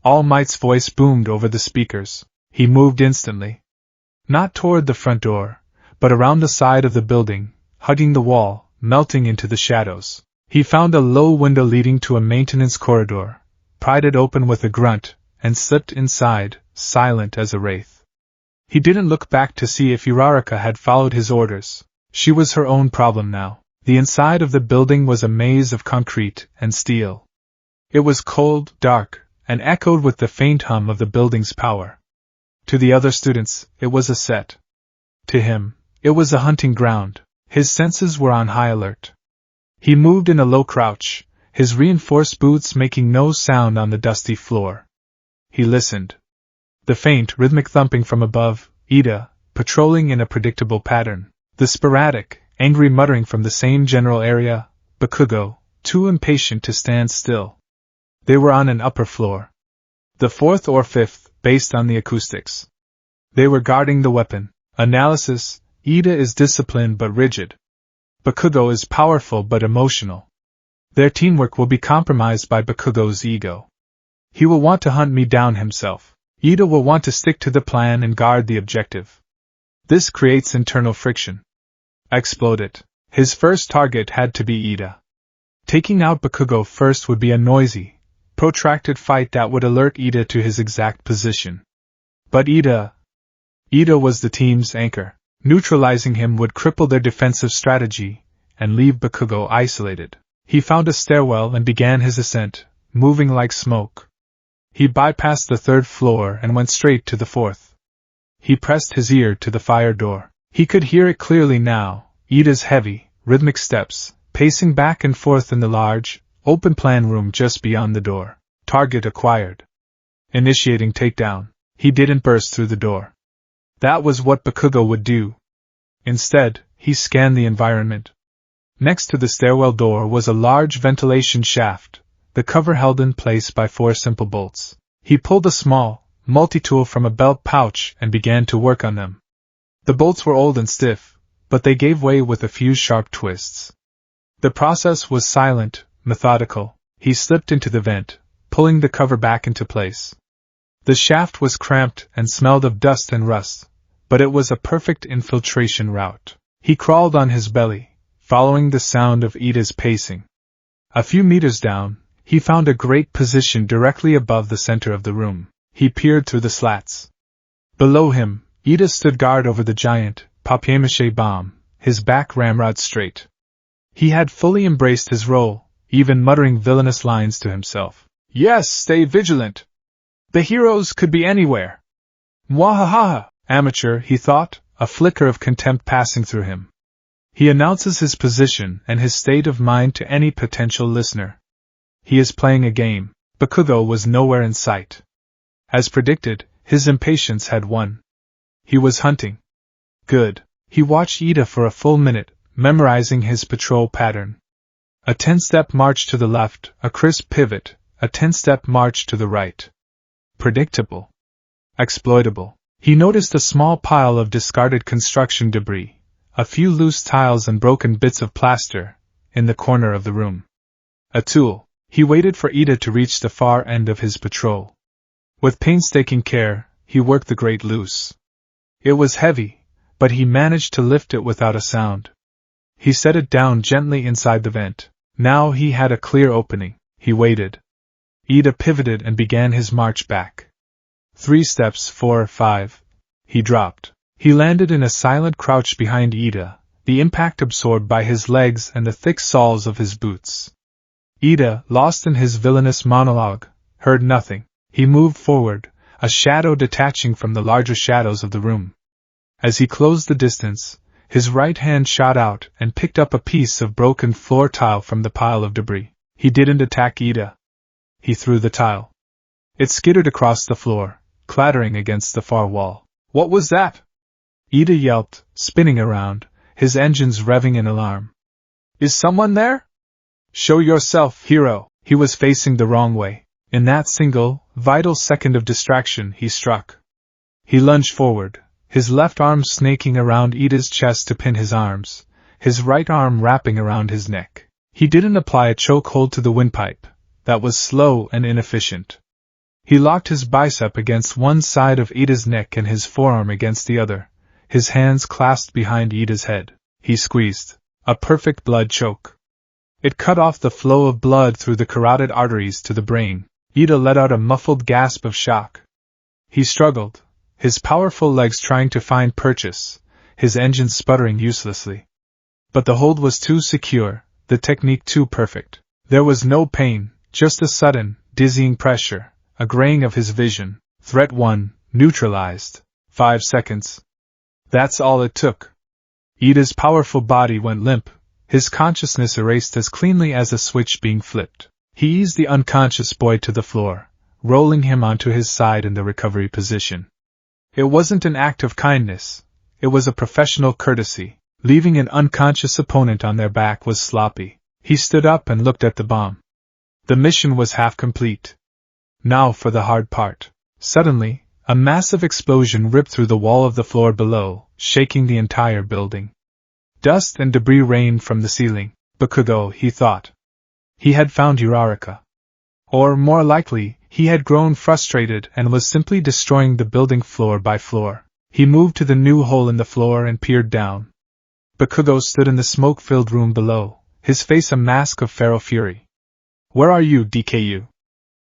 S1: All Might's voice boomed over the speakers. He moved instantly. Not toward the front door, but around the side of the building, hugging the wall, melting into the shadows. He found a low window leading to a maintenance corridor, pried it open with a grunt, and slipped inside, silent as a wraith. He didn't look back to see if Uraraka had followed his orders. She was her own problem now. The inside of the building was a maze of concrete and steel. It was cold, dark, and echoed with the faint hum of the building's power. To the other students, it was a set. To him, it was a hunting ground. His senses were on high alert. He moved in a low crouch, his reinforced boots making no sound on the dusty floor. He listened. The faint, rhythmic thumping from above, Ida, patrolling in a predictable pattern. The sporadic, angry muttering from the same general area, Bakugo, too impatient to stand still. They were on an upper floor. The fourth or fifth, based on the acoustics. They were guarding the weapon. Analysis: Ida is disciplined but rigid. Bakugo is powerful but emotional. Their teamwork will be compromised by Bakugo's ego. He will want to hunt me down himself. Ida will want to stick to the plan and guard the objective. This creates internal friction. Explode it. His first target had to be Ida. Taking out Bakugo first would be a noisy, protracted fight that would alert Ida to his exact position. But Ida was the team's anchor. Neutralizing him would cripple their defensive strategy and leave Bakugo isolated. He found a stairwell and began his ascent, moving like smoke. He bypassed the third floor and went straight to the fourth. He pressed his ear to the fire door. He could hear it clearly now, Ida's heavy, rhythmic steps, pacing back and forth in the large, open-plan room just beyond the door. Target acquired. Initiating takedown. He didn't burst through the door. That was what Bakugo would do. Instead, he scanned the environment. Next to the stairwell door was a large ventilation shaft, the cover held in place by 4 simple bolts. He pulled a small, multi-tool from a belt pouch and began to work on them. The bolts were old and stiff, but they gave way with a few sharp twists. The process was silent, methodical. He slipped into the vent, pulling the cover back into place. The shaft was cramped and smelled of dust and rust, but it was a perfect infiltration route. He crawled on his belly, following the sound of Ida's pacing. A few meters down, he found a great position directly above the center of the room. He peered through the slats. Below him, Ida stood guard over the giant, papier-mâché bomb, his back ramrod straight. He had fully embraced his role, even muttering villainous lines to himself. Yes, stay vigilant. The heroes could be anywhere. Mwahaha, amateur, he thought, a flicker of contempt passing through him. He announces his position and his state of mind to any potential listener. He is playing a game. Bakugo was nowhere in sight. As predicted, his impatience had won. He was hunting. Good. He watched Ida for a full minute, memorizing his patrol pattern. A 10-step march to the left, a crisp pivot, a 10-step march to the right. Predictable. Exploitable. He noticed a small pile of discarded construction debris, a few loose tiles and broken bits of plaster, in the corner of the room. A tool. He waited for Ida to reach the far end of his patrol. With painstaking care, he worked the grate loose. It was heavy, but he managed to lift it without a sound. He set it down gently inside the vent. Now he had a clear opening. He waited. Ida pivoted and began his march back. 3 steps, 4, 5. He dropped. He landed in a silent crouch behind Ida, the impact absorbed by his legs and the thick soles of his boots. Ida, lost in his villainous monologue, heard nothing. He moved forward, a shadow detaching from the larger shadows of the room. As he closed the distance, his right hand shot out and picked up a piece of broken floor tile from the pile of debris. He didn't attack Ida. He threw the tile. It skittered across the floor, clattering against the far wall. What was that? Ida yelped, spinning around, his engines revving in alarm. Is someone there? Show yourself, hero. He was facing the wrong way. In that single, vital second of distraction, he struck. He lunged forward, his left arm snaking around Ida's chest to pin his arms, his right arm wrapping around his neck. He didn't apply a chokehold to the windpipe. That was slow and inefficient. He locked his bicep against one side of Ida's neck and his forearm against the other, his hands clasped behind Ida's head. He squeezed. A perfect blood choke. It cut off the flow of blood through the carotid arteries to the brain. Ida let out a muffled gasp of shock. He struggled, his powerful legs trying to find purchase, his engines sputtering uselessly. But the hold was too secure, the technique too perfect. There was no pain, just a sudden, dizzying pressure, a graying of his vision. Threat 1, neutralized. 5 seconds. That's all it took. Ida's powerful body went limp, his consciousness erased as cleanly as a switch being flipped. He eased the unconscious boy to the floor, rolling him onto his side in the recovery position. It wasn't an act of kindness, it was a professional courtesy. Leaving an unconscious opponent on their back was sloppy. He stood up and looked at the bomb. The mission was half complete. Now for the hard part. Suddenly, a massive explosion ripped through the wall of the floor below, shaking the entire building. Dust and debris rained from the ceiling. Bakugo, he thought. He had found Uraraka. Or, more likely, he had grown frustrated and was simply destroying the building floor by floor. He moved to the new hole in the floor and peered down. Bakugo stood in the smoke-filled room below, his face a mask of feral fury. Where are you, DKU?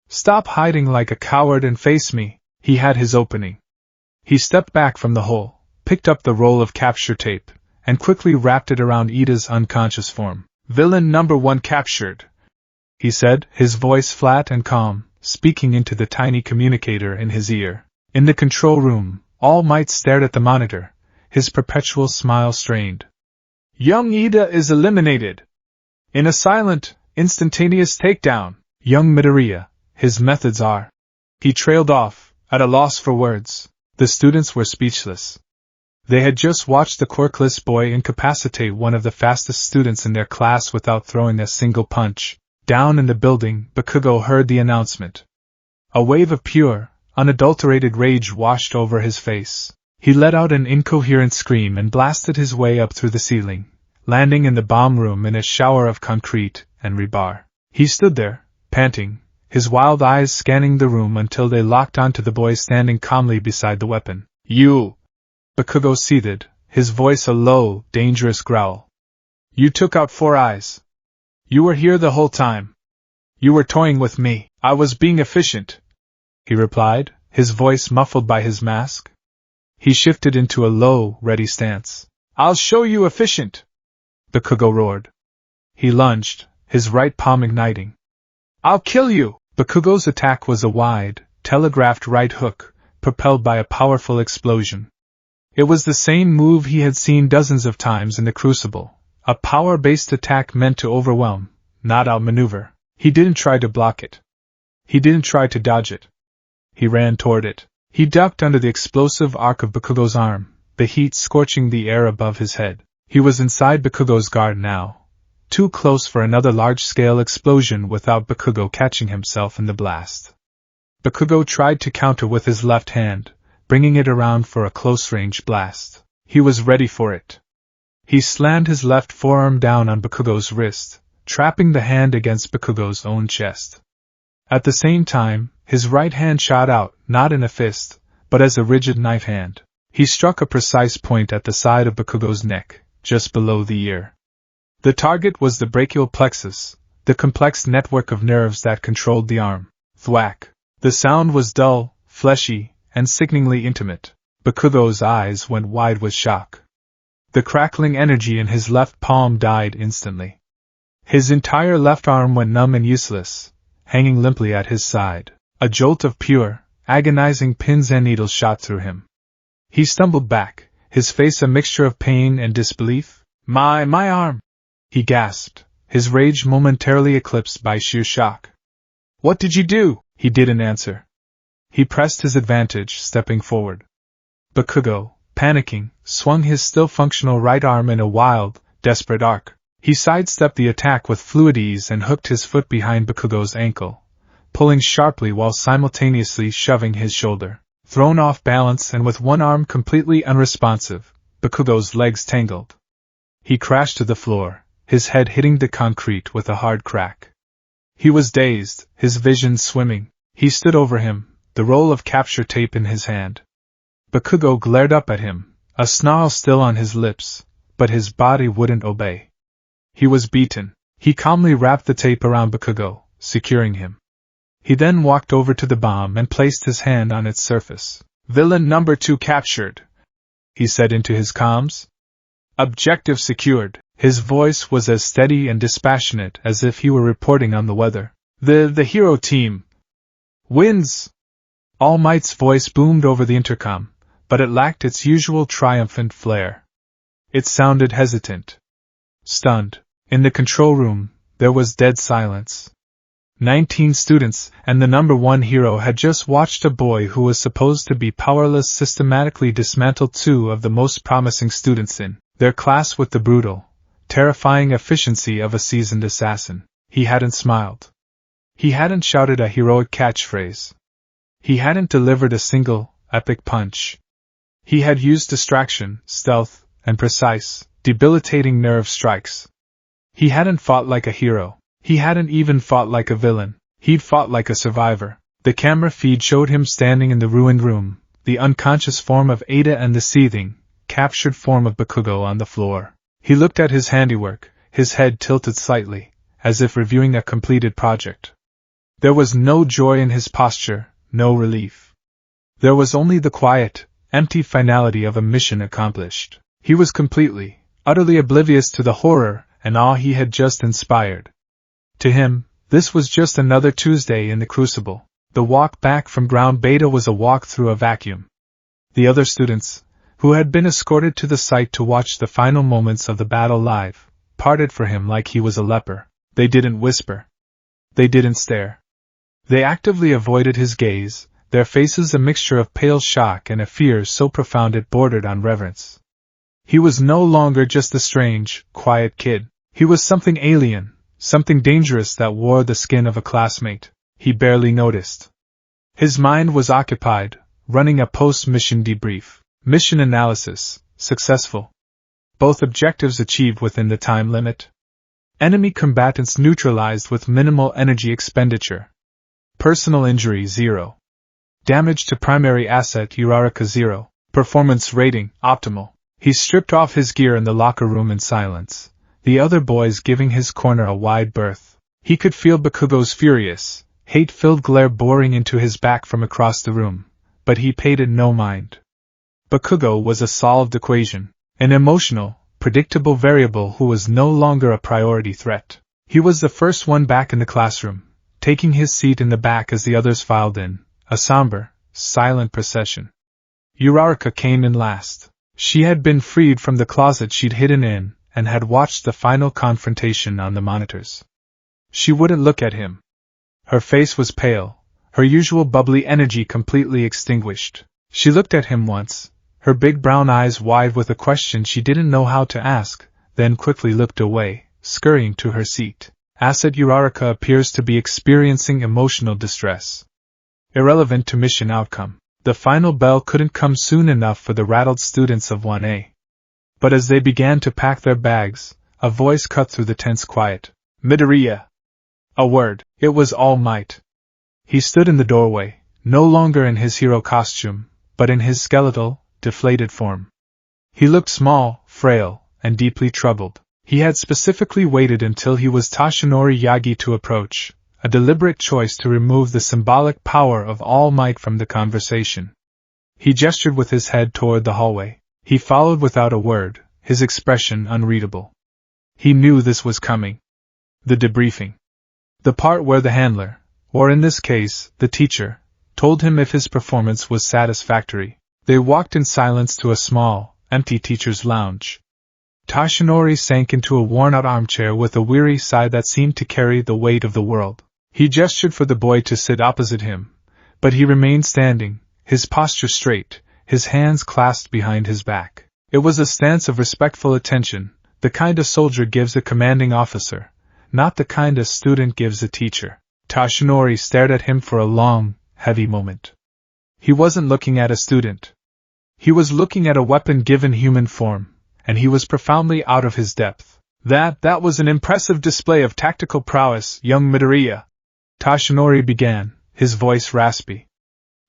S1: Stop hiding like a coward and face me. He had his opening. He stepped back from the hole, picked up the roll of capture tape, and quickly wrapped it around Ida's unconscious form. Villain number 1 captured, he said, his voice flat and calm, speaking into the tiny communicator in his ear. In the control room, All Might stared at the monitor, his perpetual smile strained. Young Ida is eliminated. In a silent, instantaneous takedown, young Midoriya, his methods are. He trailed off, at a loss for words. The students were speechless. They had just watched the quirkless boy incapacitate one of the fastest students in their class without throwing a single punch. Down in the building, Bakugo heard the announcement. A wave of pure, unadulterated rage washed over his face. He let out an incoherent scream and blasted his way up through the ceiling, landing in the bomb room in a shower of concrete and rebar. He stood there, panting, his wild eyes scanning the room until they locked onto the boy standing calmly beside the weapon. You! Bakugo seethed, his voice a low, dangerous growl. You took out 4 eyes. You were here the whole time. You were toying with me. I was being efficient, he replied, his voice muffled by his mask. He shifted into a low, ready stance. I'll show you efficient, Bakugo roared. He lunged, his right palm igniting. I'll kill you! Bakugo's attack was a wide, telegraphed right hook, propelled by a powerful explosion. It was the same move he had seen dozens of times in the Crucible, a power-based attack meant to overwhelm, not outmaneuver. He didn't try to block it. He didn't try to dodge it. He ran toward it. He ducked under the explosive arc of Bakugo's arm, the heat scorching the air above his head. He was inside Bakugo's guard now, too close for another large-scale explosion without Bakugo catching himself in the blast. Bakugo tried to counter with his left hand, bringing it around for a close-range blast. He was ready for it. He slammed his left forearm down on Bakugo's wrist, trapping the hand against Bakugo's own chest. At the same time, his right hand shot out, not in a fist, but as a rigid knife hand. He struck a precise point at the side of Bakugo's neck, just below the ear. The target was the brachial plexus, the complex network of nerves that controlled the arm. Thwack! The sound was dull, fleshy, and sickeningly intimate. Bakugo's eyes went wide with shock. The crackling energy in his left palm died instantly. His entire left arm went numb and useless, hanging limply at his side. A jolt of pure, agonizing pins and needles shot through him. He stumbled back, his face a mixture of pain and disbelief. My arm! He gasped, his rage momentarily eclipsed by sheer shock. What did you do? He didn't answer. He pressed his advantage, stepping forward. Bakugo, panicking, swung his still functional right arm in a wild, desperate arc. He sidestepped the attack with fluid ease and hooked his foot behind Bakugo's ankle, pulling sharply while simultaneously shoving his shoulder. Thrown off balance and with one arm completely unresponsive, Bakugo's legs tangled. He crashed to the floor, his head hitting the concrete with a hard crack. He was dazed, his vision swimming. He stood over him, the roll of capture tape in his hand. Bakugo glared up at him, a snarl still on his lips, but his body wouldn't obey. He was beaten. He calmly wrapped the tape around Bakugo, securing him. He then walked over to the bomb and placed his hand on its surface. Villain number 2 captured, he said into his comms. Objective secured. His voice was as steady and dispassionate as if he were reporting on the weather. The hero team wins! All Might's voice boomed over the intercom, but it lacked its usual triumphant flair. It sounded hesitant. Stunned. In the control room, there was dead silence. 19 students and the number 1 hero had just watched a boy who was supposed to be powerless systematically dismantle 2 of the most promising students in their class with the brutal, terrifying efficiency of a seasoned assassin. He hadn't smiled. He hadn't shouted a heroic catchphrase. He hadn't delivered a single, epic punch. He had used distraction, stealth, and precise, debilitating nerve strikes. He hadn't fought like a hero. He hadn't even fought like a villain. He'd fought like a survivor. The camera feed showed him standing in the ruined room, the unconscious form of Ada and the seething, captured form of Bakugo on the floor. He looked at his handiwork, his head tilted slightly, as if reviewing a completed project. There was no joy in his posture, no relief. There was only the quiet, empty finality of a mission accomplished. He was completely, utterly oblivious to the horror and awe he had just inspired. To him, this was just another Tuesday in the Crucible. The walk back from Ground Beta was a walk through a vacuum. The other students, who had been escorted to the site to watch the final moments of the battle live, parted for him like he was a leper. They didn't whisper. They didn't stare. They actively avoided his gaze, their faces a mixture of pale shock and a fear so profound it bordered on reverence. He was no longer just a strange, quiet kid. He was something alien, something dangerous that wore the skin of a classmate. He barely noticed. His mind was occupied, running a post-mission debrief. Mission analysis, successful. Both objectives achieved within the time limit. Enemy combatants neutralized with minimal energy expenditure. Personal injury 0. Damage to primary asset Uraraka 0. Performance rating optimal. He stripped off his gear in the locker room in silence, the other boys giving his corner a wide berth. He could feel Bakugo's furious, hate-filled glare boring into his back from across the room, but he paid it no mind. Bakugo was a solved equation, an emotional, predictable variable who was no longer a priority threat. He was the first one back in the classroom, taking his seat in the back as the others filed in, a somber, silent procession. Uraraka came in last. She had been freed from the closet she'd hidden in, and had watched the final confrontation on the monitors. She wouldn't look at him. Her face was pale, her usual bubbly energy completely extinguished. She looked at him once, her big brown eyes wide with a question she didn't know how to ask, then quickly looked away, scurrying to her seat. Asset Uraraka appears to be experiencing emotional distress. Irrelevant to mission outcome. The final bell couldn't come soon enough for the rattled students of 1A. But as they began to pack their bags, a voice cut through the tense quiet. Midoriya! A word. It was All Might. He stood in the doorway, no longer in his hero costume, but in his skeletal, deflated form. He looked small, frail, and deeply troubled. He had specifically waited until he was Toshinori Yagi to approach, a deliberate choice to remove the symbolic power of All Might from the conversation. He gestured with his head toward the hallway. He followed without a word, his expression unreadable. He knew this was coming. The debriefing. The part where the handler, or in this case, the teacher, told him if his performance was satisfactory. They walked in silence to a small, empty teacher's lounge. Toshinori sank into a worn-out armchair with a weary sigh that seemed to carry the weight of the world. He gestured for the boy to sit opposite him, but he remained standing, his posture straight, his hands clasped behind his back. It was a stance of respectful attention, the kind a soldier gives a commanding officer, not the kind a student gives a teacher. Toshinori stared at him for a long, heavy moment. He wasn't looking at a student. He was looking at a weapon given human form, and he was profoundly out of his depth. That was an impressive display of tactical prowess, young Midoriya. Toshinori began, his voice raspy.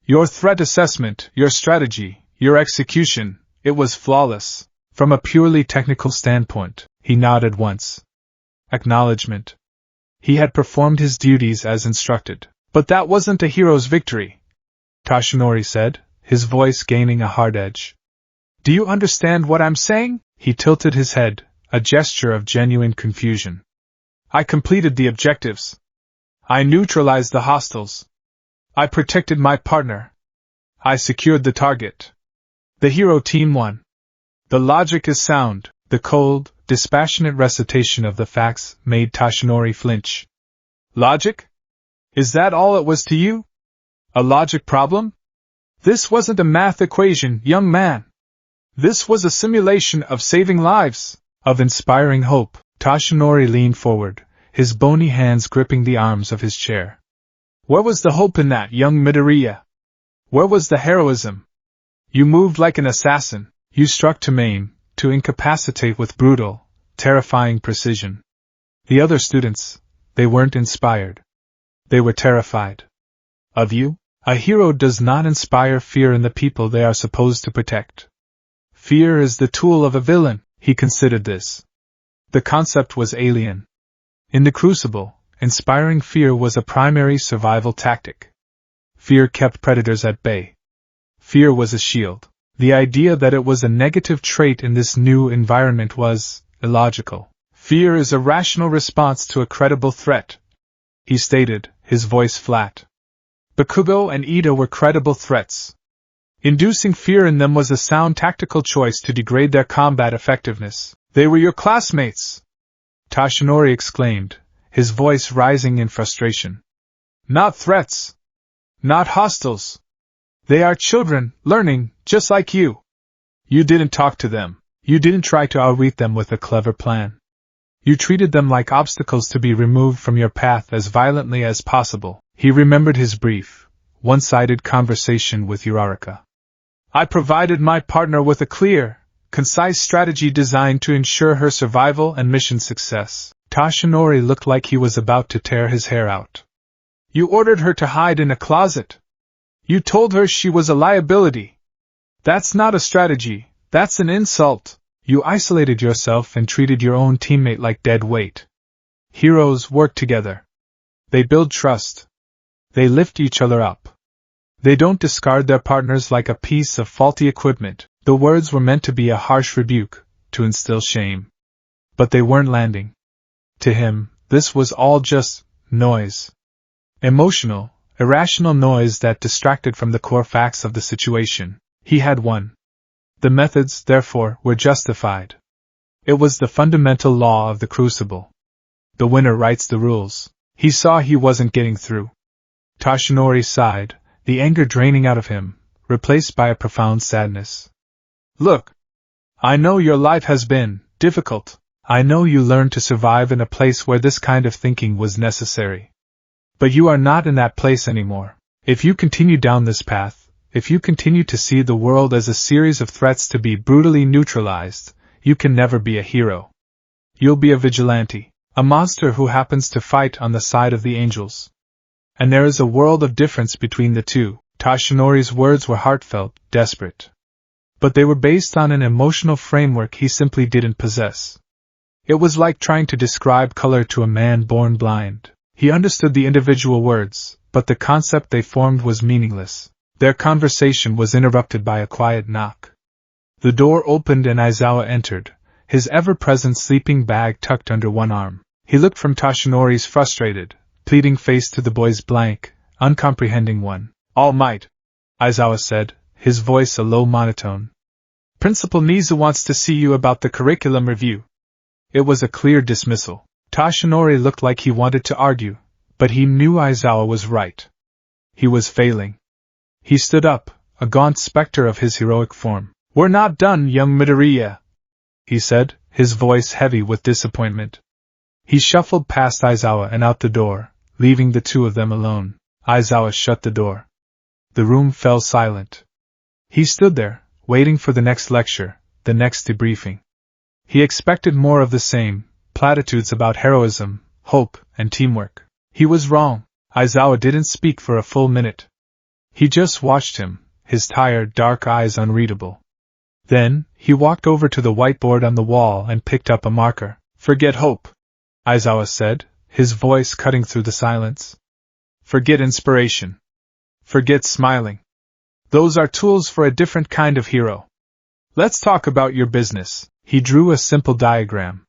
S1: Your threat assessment, your strategy, your execution, it was flawless. From a purely technical standpoint, he nodded once. Acknowledgement. He had performed his duties as instructed. But that wasn't a hero's victory, Toshinori said, his voice gaining a hard edge. Do you understand what I'm saying? He tilted his head, a gesture of genuine confusion. I completed the objectives. I neutralized the hostiles. I protected my partner. I secured the target. The hero team won. The logic is sound. The cold, dispassionate recitation of the facts made Toshinori flinch. Logic? Is that all it was to you? A logic problem? This wasn't a math equation, young man. This was a simulation of saving lives, of inspiring hope. Toshinori leaned forward, his bony hands gripping the arms of his chair. Where was the hope in that, young Midoriya? Where was the heroism? You moved like an assassin. You struck to maim, to incapacitate with brutal, terrifying precision. The other students, they weren't inspired. They were terrified. Of you? A hero does not inspire fear in the people they are supposed to protect. Fear is the tool of a villain. He considered this. The concept was alien. In the Crucible, inspiring fear was a primary survival tactic. Fear kept predators at bay. Fear was a shield. The idea that it was a negative trait in this new environment was illogical. Fear is a rational response to a credible threat, he stated, his voice flat. Bakugo and Ida were credible threats. Inducing fear in them was a sound tactical choice to degrade their combat effectiveness. They were your classmates, Toshinori exclaimed, his voice rising in frustration. Not threats. Not hostiles. They are children, learning, just like you. You didn't talk to them. You didn't try to outwit them with a clever plan. You treated them like obstacles to be removed from your path as violently as possible. He remembered his brief, one-sided conversation with Uraraka. I provided my partner with a clear, concise strategy designed to ensure her survival and mission success. Toshinori looked like he was about to tear his hair out. You ordered her to hide in a closet. You told her she was a liability. That's not a strategy, that's an insult. You isolated yourself and treated your own teammate like dead weight. Heroes work together. They build trust. They lift each other up. They don't discard their partners like a piece of faulty equipment. The words were meant to be a harsh rebuke, to instill shame. But they weren't landing. To him, this was all just noise. Emotional, irrational noise that distracted from the core facts of the situation. He had won. The methods, therefore, were justified. It was the fundamental law of the Crucible. The winner writes the rules. He saw he wasn't getting through. Toshinori sighed, the anger draining out of him, replaced by a profound sadness. Look, I know your life has been difficult. I know you learned to survive in a place where this kind of thinking was necessary. But you are not in that place anymore. If you continue down this path, if you continue to see the world as a series of threats to be brutally neutralized, you can never be a hero. You'll be a vigilante, a monster who happens to fight on the side of the angels. And there is a world of difference between the two. Toshinori's words were heartfelt, desperate. But they were based on an emotional framework he simply didn't possess. It was like trying to describe color to a man born blind. He understood the individual words, but the concept they formed was meaningless. Their conversation was interrupted by a quiet knock. The door opened and Aizawa entered, his ever-present sleeping bag tucked under one arm. He looked from Toshinori's frustrated, pleading face to the boy's blank, uncomprehending one. All might, Aizawa said, his voice a low monotone. Principal Nizu wants to see you about the curriculum review. It was a clear dismissal. Toshinori looked like he wanted to argue, but he knew Aizawa was right. He was failing. He stood up, a gaunt specter of his heroic form. We're not done, young Midoriya, he said, his voice heavy with disappointment. He shuffled past Aizawa and out the door, leaving the two of them alone. Aizawa shut the door. The room fell silent. He stood there, waiting for the next lecture, the next debriefing. He expected more of the same, platitudes about heroism, hope, and teamwork. He was wrong. Aizawa didn't speak for a full minute. He just watched him, his tired, dark eyes unreadable. Then, he walked over to the whiteboard on the wall and picked up a marker. Forget hope, Aizawa said, his voice cutting through the silence. Forget inspiration. Forget smiling. Those are tools for a different kind of hero. Let's talk about your business. He drew a simple diagram.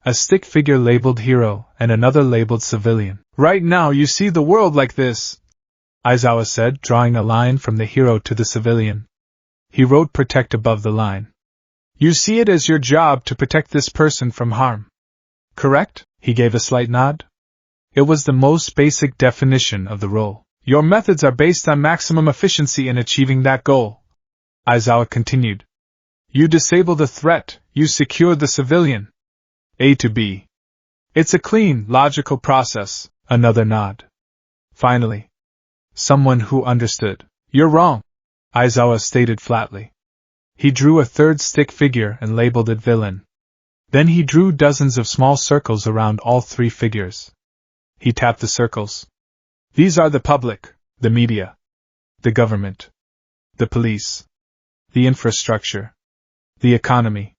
S1: A stick figure labeled hero and another labeled civilian. Right now you see the world like this, Aizawa said, drawing a line from the hero to the civilian. He wrote protect above the line. You see it as your job to protect this person from harm. Correct? He gave a slight nod. It was the most basic definition of the role. Your methods are based on maximum efficiency in achieving that goal, Aizawa continued. You disable the threat, you secure the civilian. A to B. It's a clean, logical process. Another nod. Finally, someone who understood. You're wrong, Aizawa stated flatly. He drew a third stick figure and labeled it villain. Then he drew dozens of small circles around all three figures. He tapped the circles. These are the public, the media, the government, the police, the infrastructure, the economy.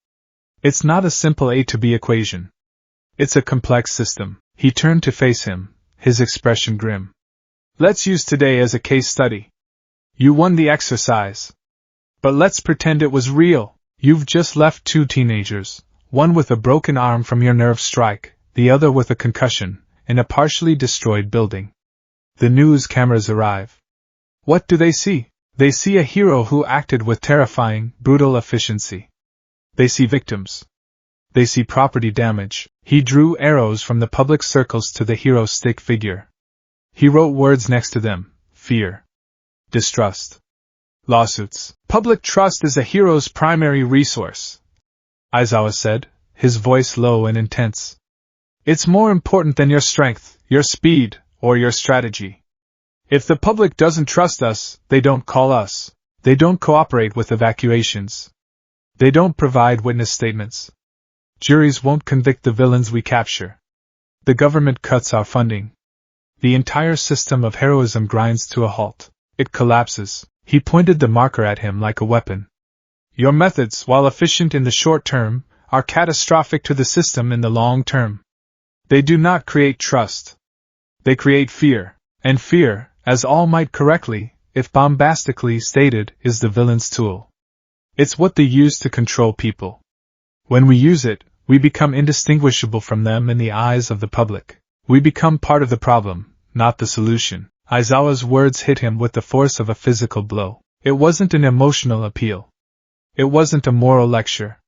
S1: It's not a simple A to B equation. It's a complex system. He turned to face him, his expression grim. Let's use today as a case study. You won the exercise. But let's pretend it was real. You've just left two teenagers, one with a broken arm from your nerve strike, the other with a concussion, in a partially destroyed building. The news cameras arrive. What do they see? They see a hero who acted with terrifying, brutal efficiency. They see victims. They see property damage. He drew arrows from the public circles to the hero stick figure. He wrote words next to them: fear, distrust, lawsuits. Public trust is a hero's primary resource, Aizawa said, his voice low and intense. It's more important than your strength, your speed, or your strategy. If the public doesn't trust us, they don't call us. They don't cooperate with evacuations. They don't provide witness statements. Juries won't convict the villains we capture. The government cuts our funding. The entire system of heroism grinds to a halt. It collapses. He pointed the marker at him like a weapon. Your methods, while efficient in the short term, are catastrophic to the system in the long term. They do not create trust. They create fear. And fear, as All Might correctly, if bombastically stated, is the villain's tool. It's what they use to control people. When we use it, we become indistinguishable from them in the eyes of the public. We become part of the problem, not the solution. Aizawa's words hit him with the force of a physical blow. It wasn't an emotional appeal. It wasn't a moral lecture.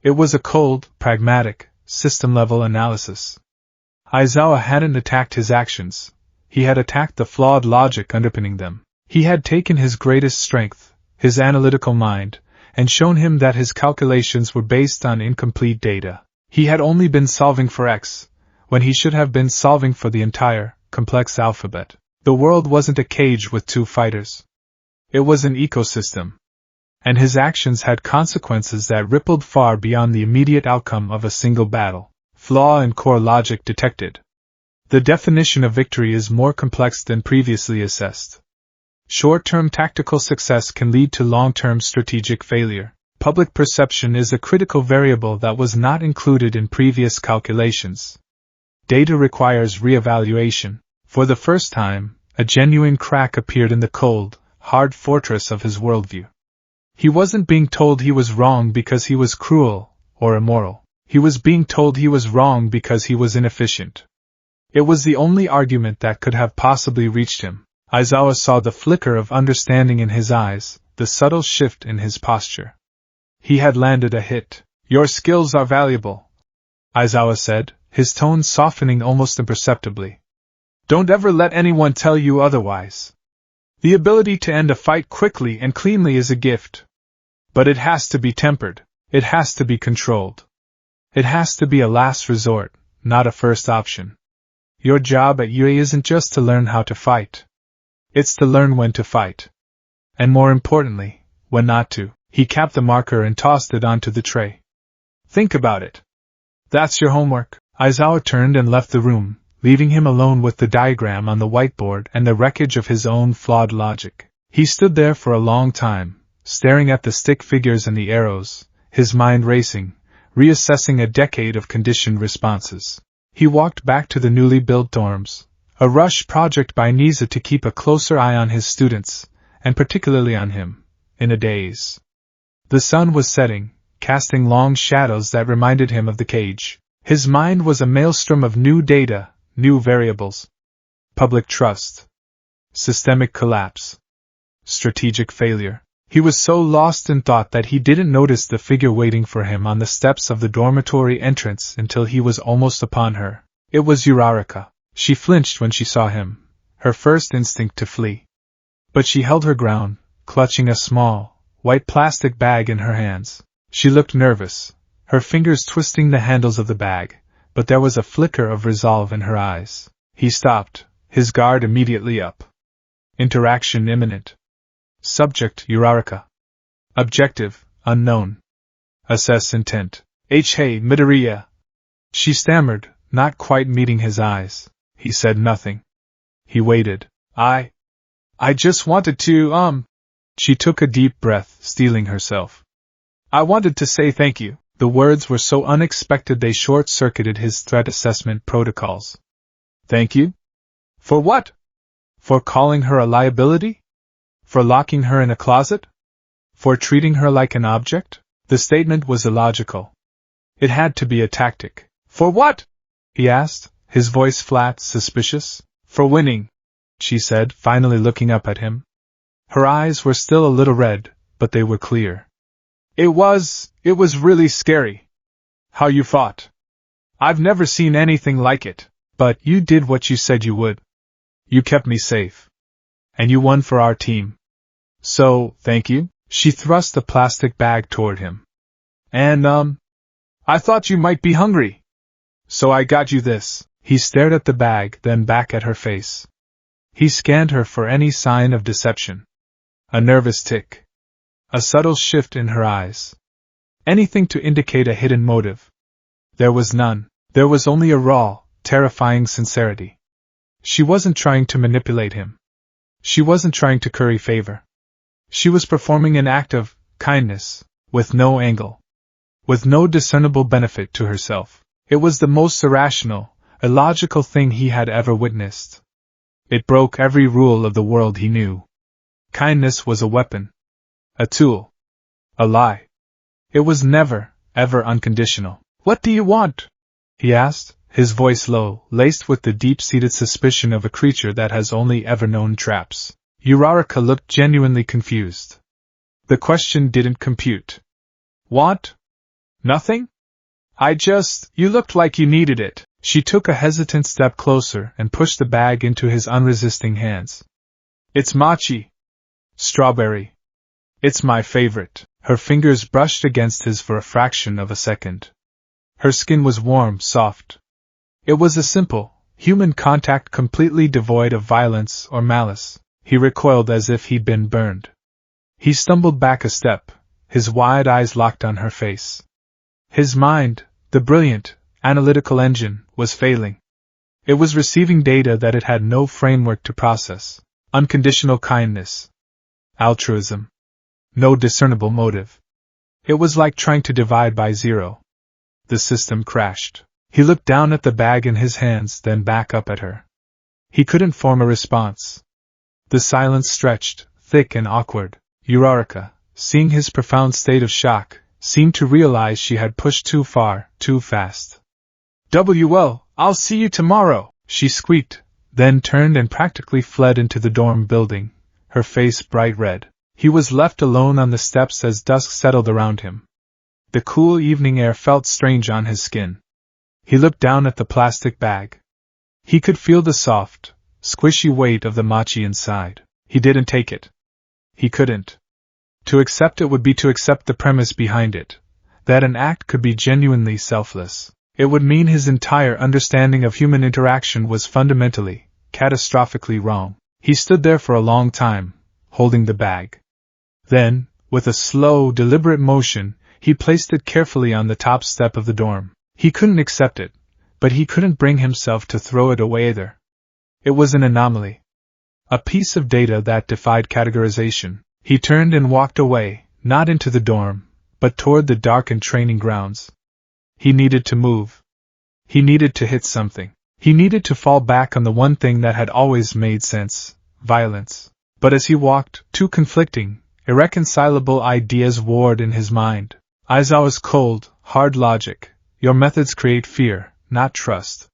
S1: It was a cold, pragmatic, system-level analysis. Aizawa hadn't attacked his actions. He had attacked the flawed logic underpinning them. He had taken his greatest strength, his analytical mind, and shown him that his calculations were based on incomplete data. He had only been solving for X, when he should have been solving for the entire, complex alphabet. The world wasn't a cage with two fighters. It was an ecosystem. And his actions had consequences that rippled far beyond the immediate outcome of a single battle. Flaw in core logic detected. The definition of victory is more complex than previously assessed. Short-term tactical success can lead to long-term strategic failure. Public perception is a critical variable that was not included in previous calculations. Data requires re-evaluation. For the first time, a genuine crack appeared in the cold, hard fortress of his worldview. He wasn't being told he was wrong because he was cruel or immoral. He was being told he was wrong because he was inefficient. It was the only argument that could have possibly reached him. Aizawa saw the flicker of understanding in his eyes, the subtle shift in his posture. He had landed a hit. "Your skills are valuable," Aizawa said, his tone softening almost imperceptibly. "Don't ever let anyone tell you otherwise. The ability to end a fight quickly and cleanly is a gift. But it has to be tempered. It has to be controlled. It has to be a last resort, not a first option. Your job at UA isn't just to learn how to fight. It's to learn when to fight. And more importantly, when not to." He capped the marker and tossed it onto the tray. "Think about it. That's your homework." Aizawa turned and left the room, leaving him alone with the diagram on the whiteboard and the wreckage of his own flawed logic. He stood there for a long time, staring at the stick figures and the arrows, his mind racing, reassessing a decade of conditioned responses. He walked back to the newly built dorms, a rush project by Nisa to keep a closer eye on his students, and particularly on him, in a daze. The sun was setting, casting long shadows that reminded him of the cage. His mind was a maelstrom of new data, new variables. Public trust. Systemic collapse. Strategic failure. He was so lost in thought that he didn't notice the figure waiting for him on the steps of the dormitory entrance until he was almost upon her. It was Uraraka. She flinched when she saw him, her first instinct to flee. But she held her ground, clutching a small, white plastic bag in her hands. She looked nervous, her fingers twisting the handles of the bag, but there was a flicker of resolve in her eyes. He stopped, his guard immediately up. Interaction imminent. Subject Uraraka. Objective unknown. Assess intent. Hey Midoriya. She stammered, not quite meeting his eyes. He said nothing. He waited. I just wanted to, She took a deep breath, steeling herself. "I wanted to say thank you." The words were so unexpected they short-circuited his threat assessment protocols. "Thank you? For what? For calling her a liability? For locking her in a closet? For treating her like an object?" The statement was illogical. It had to be a tactic. "For what?" he asked, his voice flat, suspicious. "For winning," she said, finally looking up at him. Her eyes were still a little red, but they were clear. It was really scary. How you fought. I've never seen anything like it. But you did what you said you would. You kept me safe. And you won for our team. So, thank you." She thrust the plastic bag toward him. "And, I thought you might be hungry. So I got you this." He stared at the bag, then back at her face. He scanned her for any sign of deception. A nervous tick. A subtle shift in her eyes. Anything to indicate a hidden motive. There was none. There was only a raw, terrifying sincerity. She wasn't trying to manipulate him. She wasn't trying to curry favor. She was performing an act of kindness, with no angle. With no discernible benefit to herself. It was the most irrational, illogical thing he had ever witnessed. It broke every rule of the world he knew. Kindness was a weapon. A tool. A lie. It was never, ever unconditional. "What do you want?" he asked, his voice low, laced with the deep-seated suspicion of a creature that has only ever known traps. Uraraka looked genuinely confused. The question didn't compute. "Want? Nothing? You looked like you needed it." She took a hesitant step closer and pushed the bag into his unresisting hands. "It's mochi. Strawberry. It's my favorite." Her fingers brushed against his for a fraction of a second. Her skin was warm, soft. It was a simple, human contact completely devoid of violence or malice. He recoiled as if he'd been burned. He stumbled back a step, his wide eyes locked on her face. His mind, the brilliant, analytical engine, was failing. It was receiving data that it had no framework to process. Unconditional kindness. Altruism. No discernible motive. It was like trying to divide by zero. The system crashed. He looked down at the bag in his hands, then back up at her. He couldn't form a response. The silence stretched, thick and awkward. Eureka, seeing his profound state of shock, seemed to realize she had pushed too far, too fast. "Well, I'll see you tomorrow," she squeaked, then turned and practically fled into the dorm building, her face bright red. He was left alone on the steps as dusk settled around him. The cool evening air felt strange on his skin. He looked down at the plastic bag. He could feel the soft, squishy weight of the mochi inside. He didn't take it. He couldn't. To accept it would be to accept the premise behind it, that an act could be genuinely selfless. It would mean his entire understanding of human interaction was fundamentally, catastrophically wrong. He stood there for a long time, holding the bag. Then, with a slow, deliberate motion, he placed it carefully on the top step of the dorm. He couldn't accept it, but he couldn't bring himself to throw it away either. It was an anomaly. A piece of data that defied categorization. He turned and walked away, not into the dorm, but toward the darkened training grounds. He needed to move. He needed to hit something. He needed to fall back on the one thing that had always made sense: violence. But as he walked, two conflicting, irreconcilable ideas warred in his mind. Aizawa's cold, hard logic. Your methods create fear, not trust.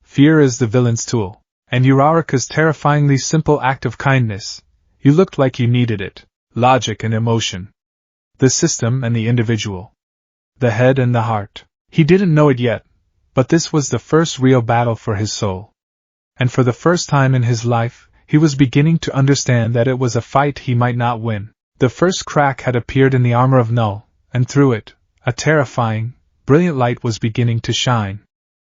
S1: Fear is the villain's tool. And Uraraka's terrifyingly simple act of kindness. You looked like you needed it. Logic and emotion. The system and the individual. The head and the heart. He didn't know it yet, but this was the first real battle for his soul. And for the first time in his life, he was beginning to understand that it was a fight he might not win. The first crack had appeared in the armor of Null, and through it, a terrifying, brilliant light was beginning to shine.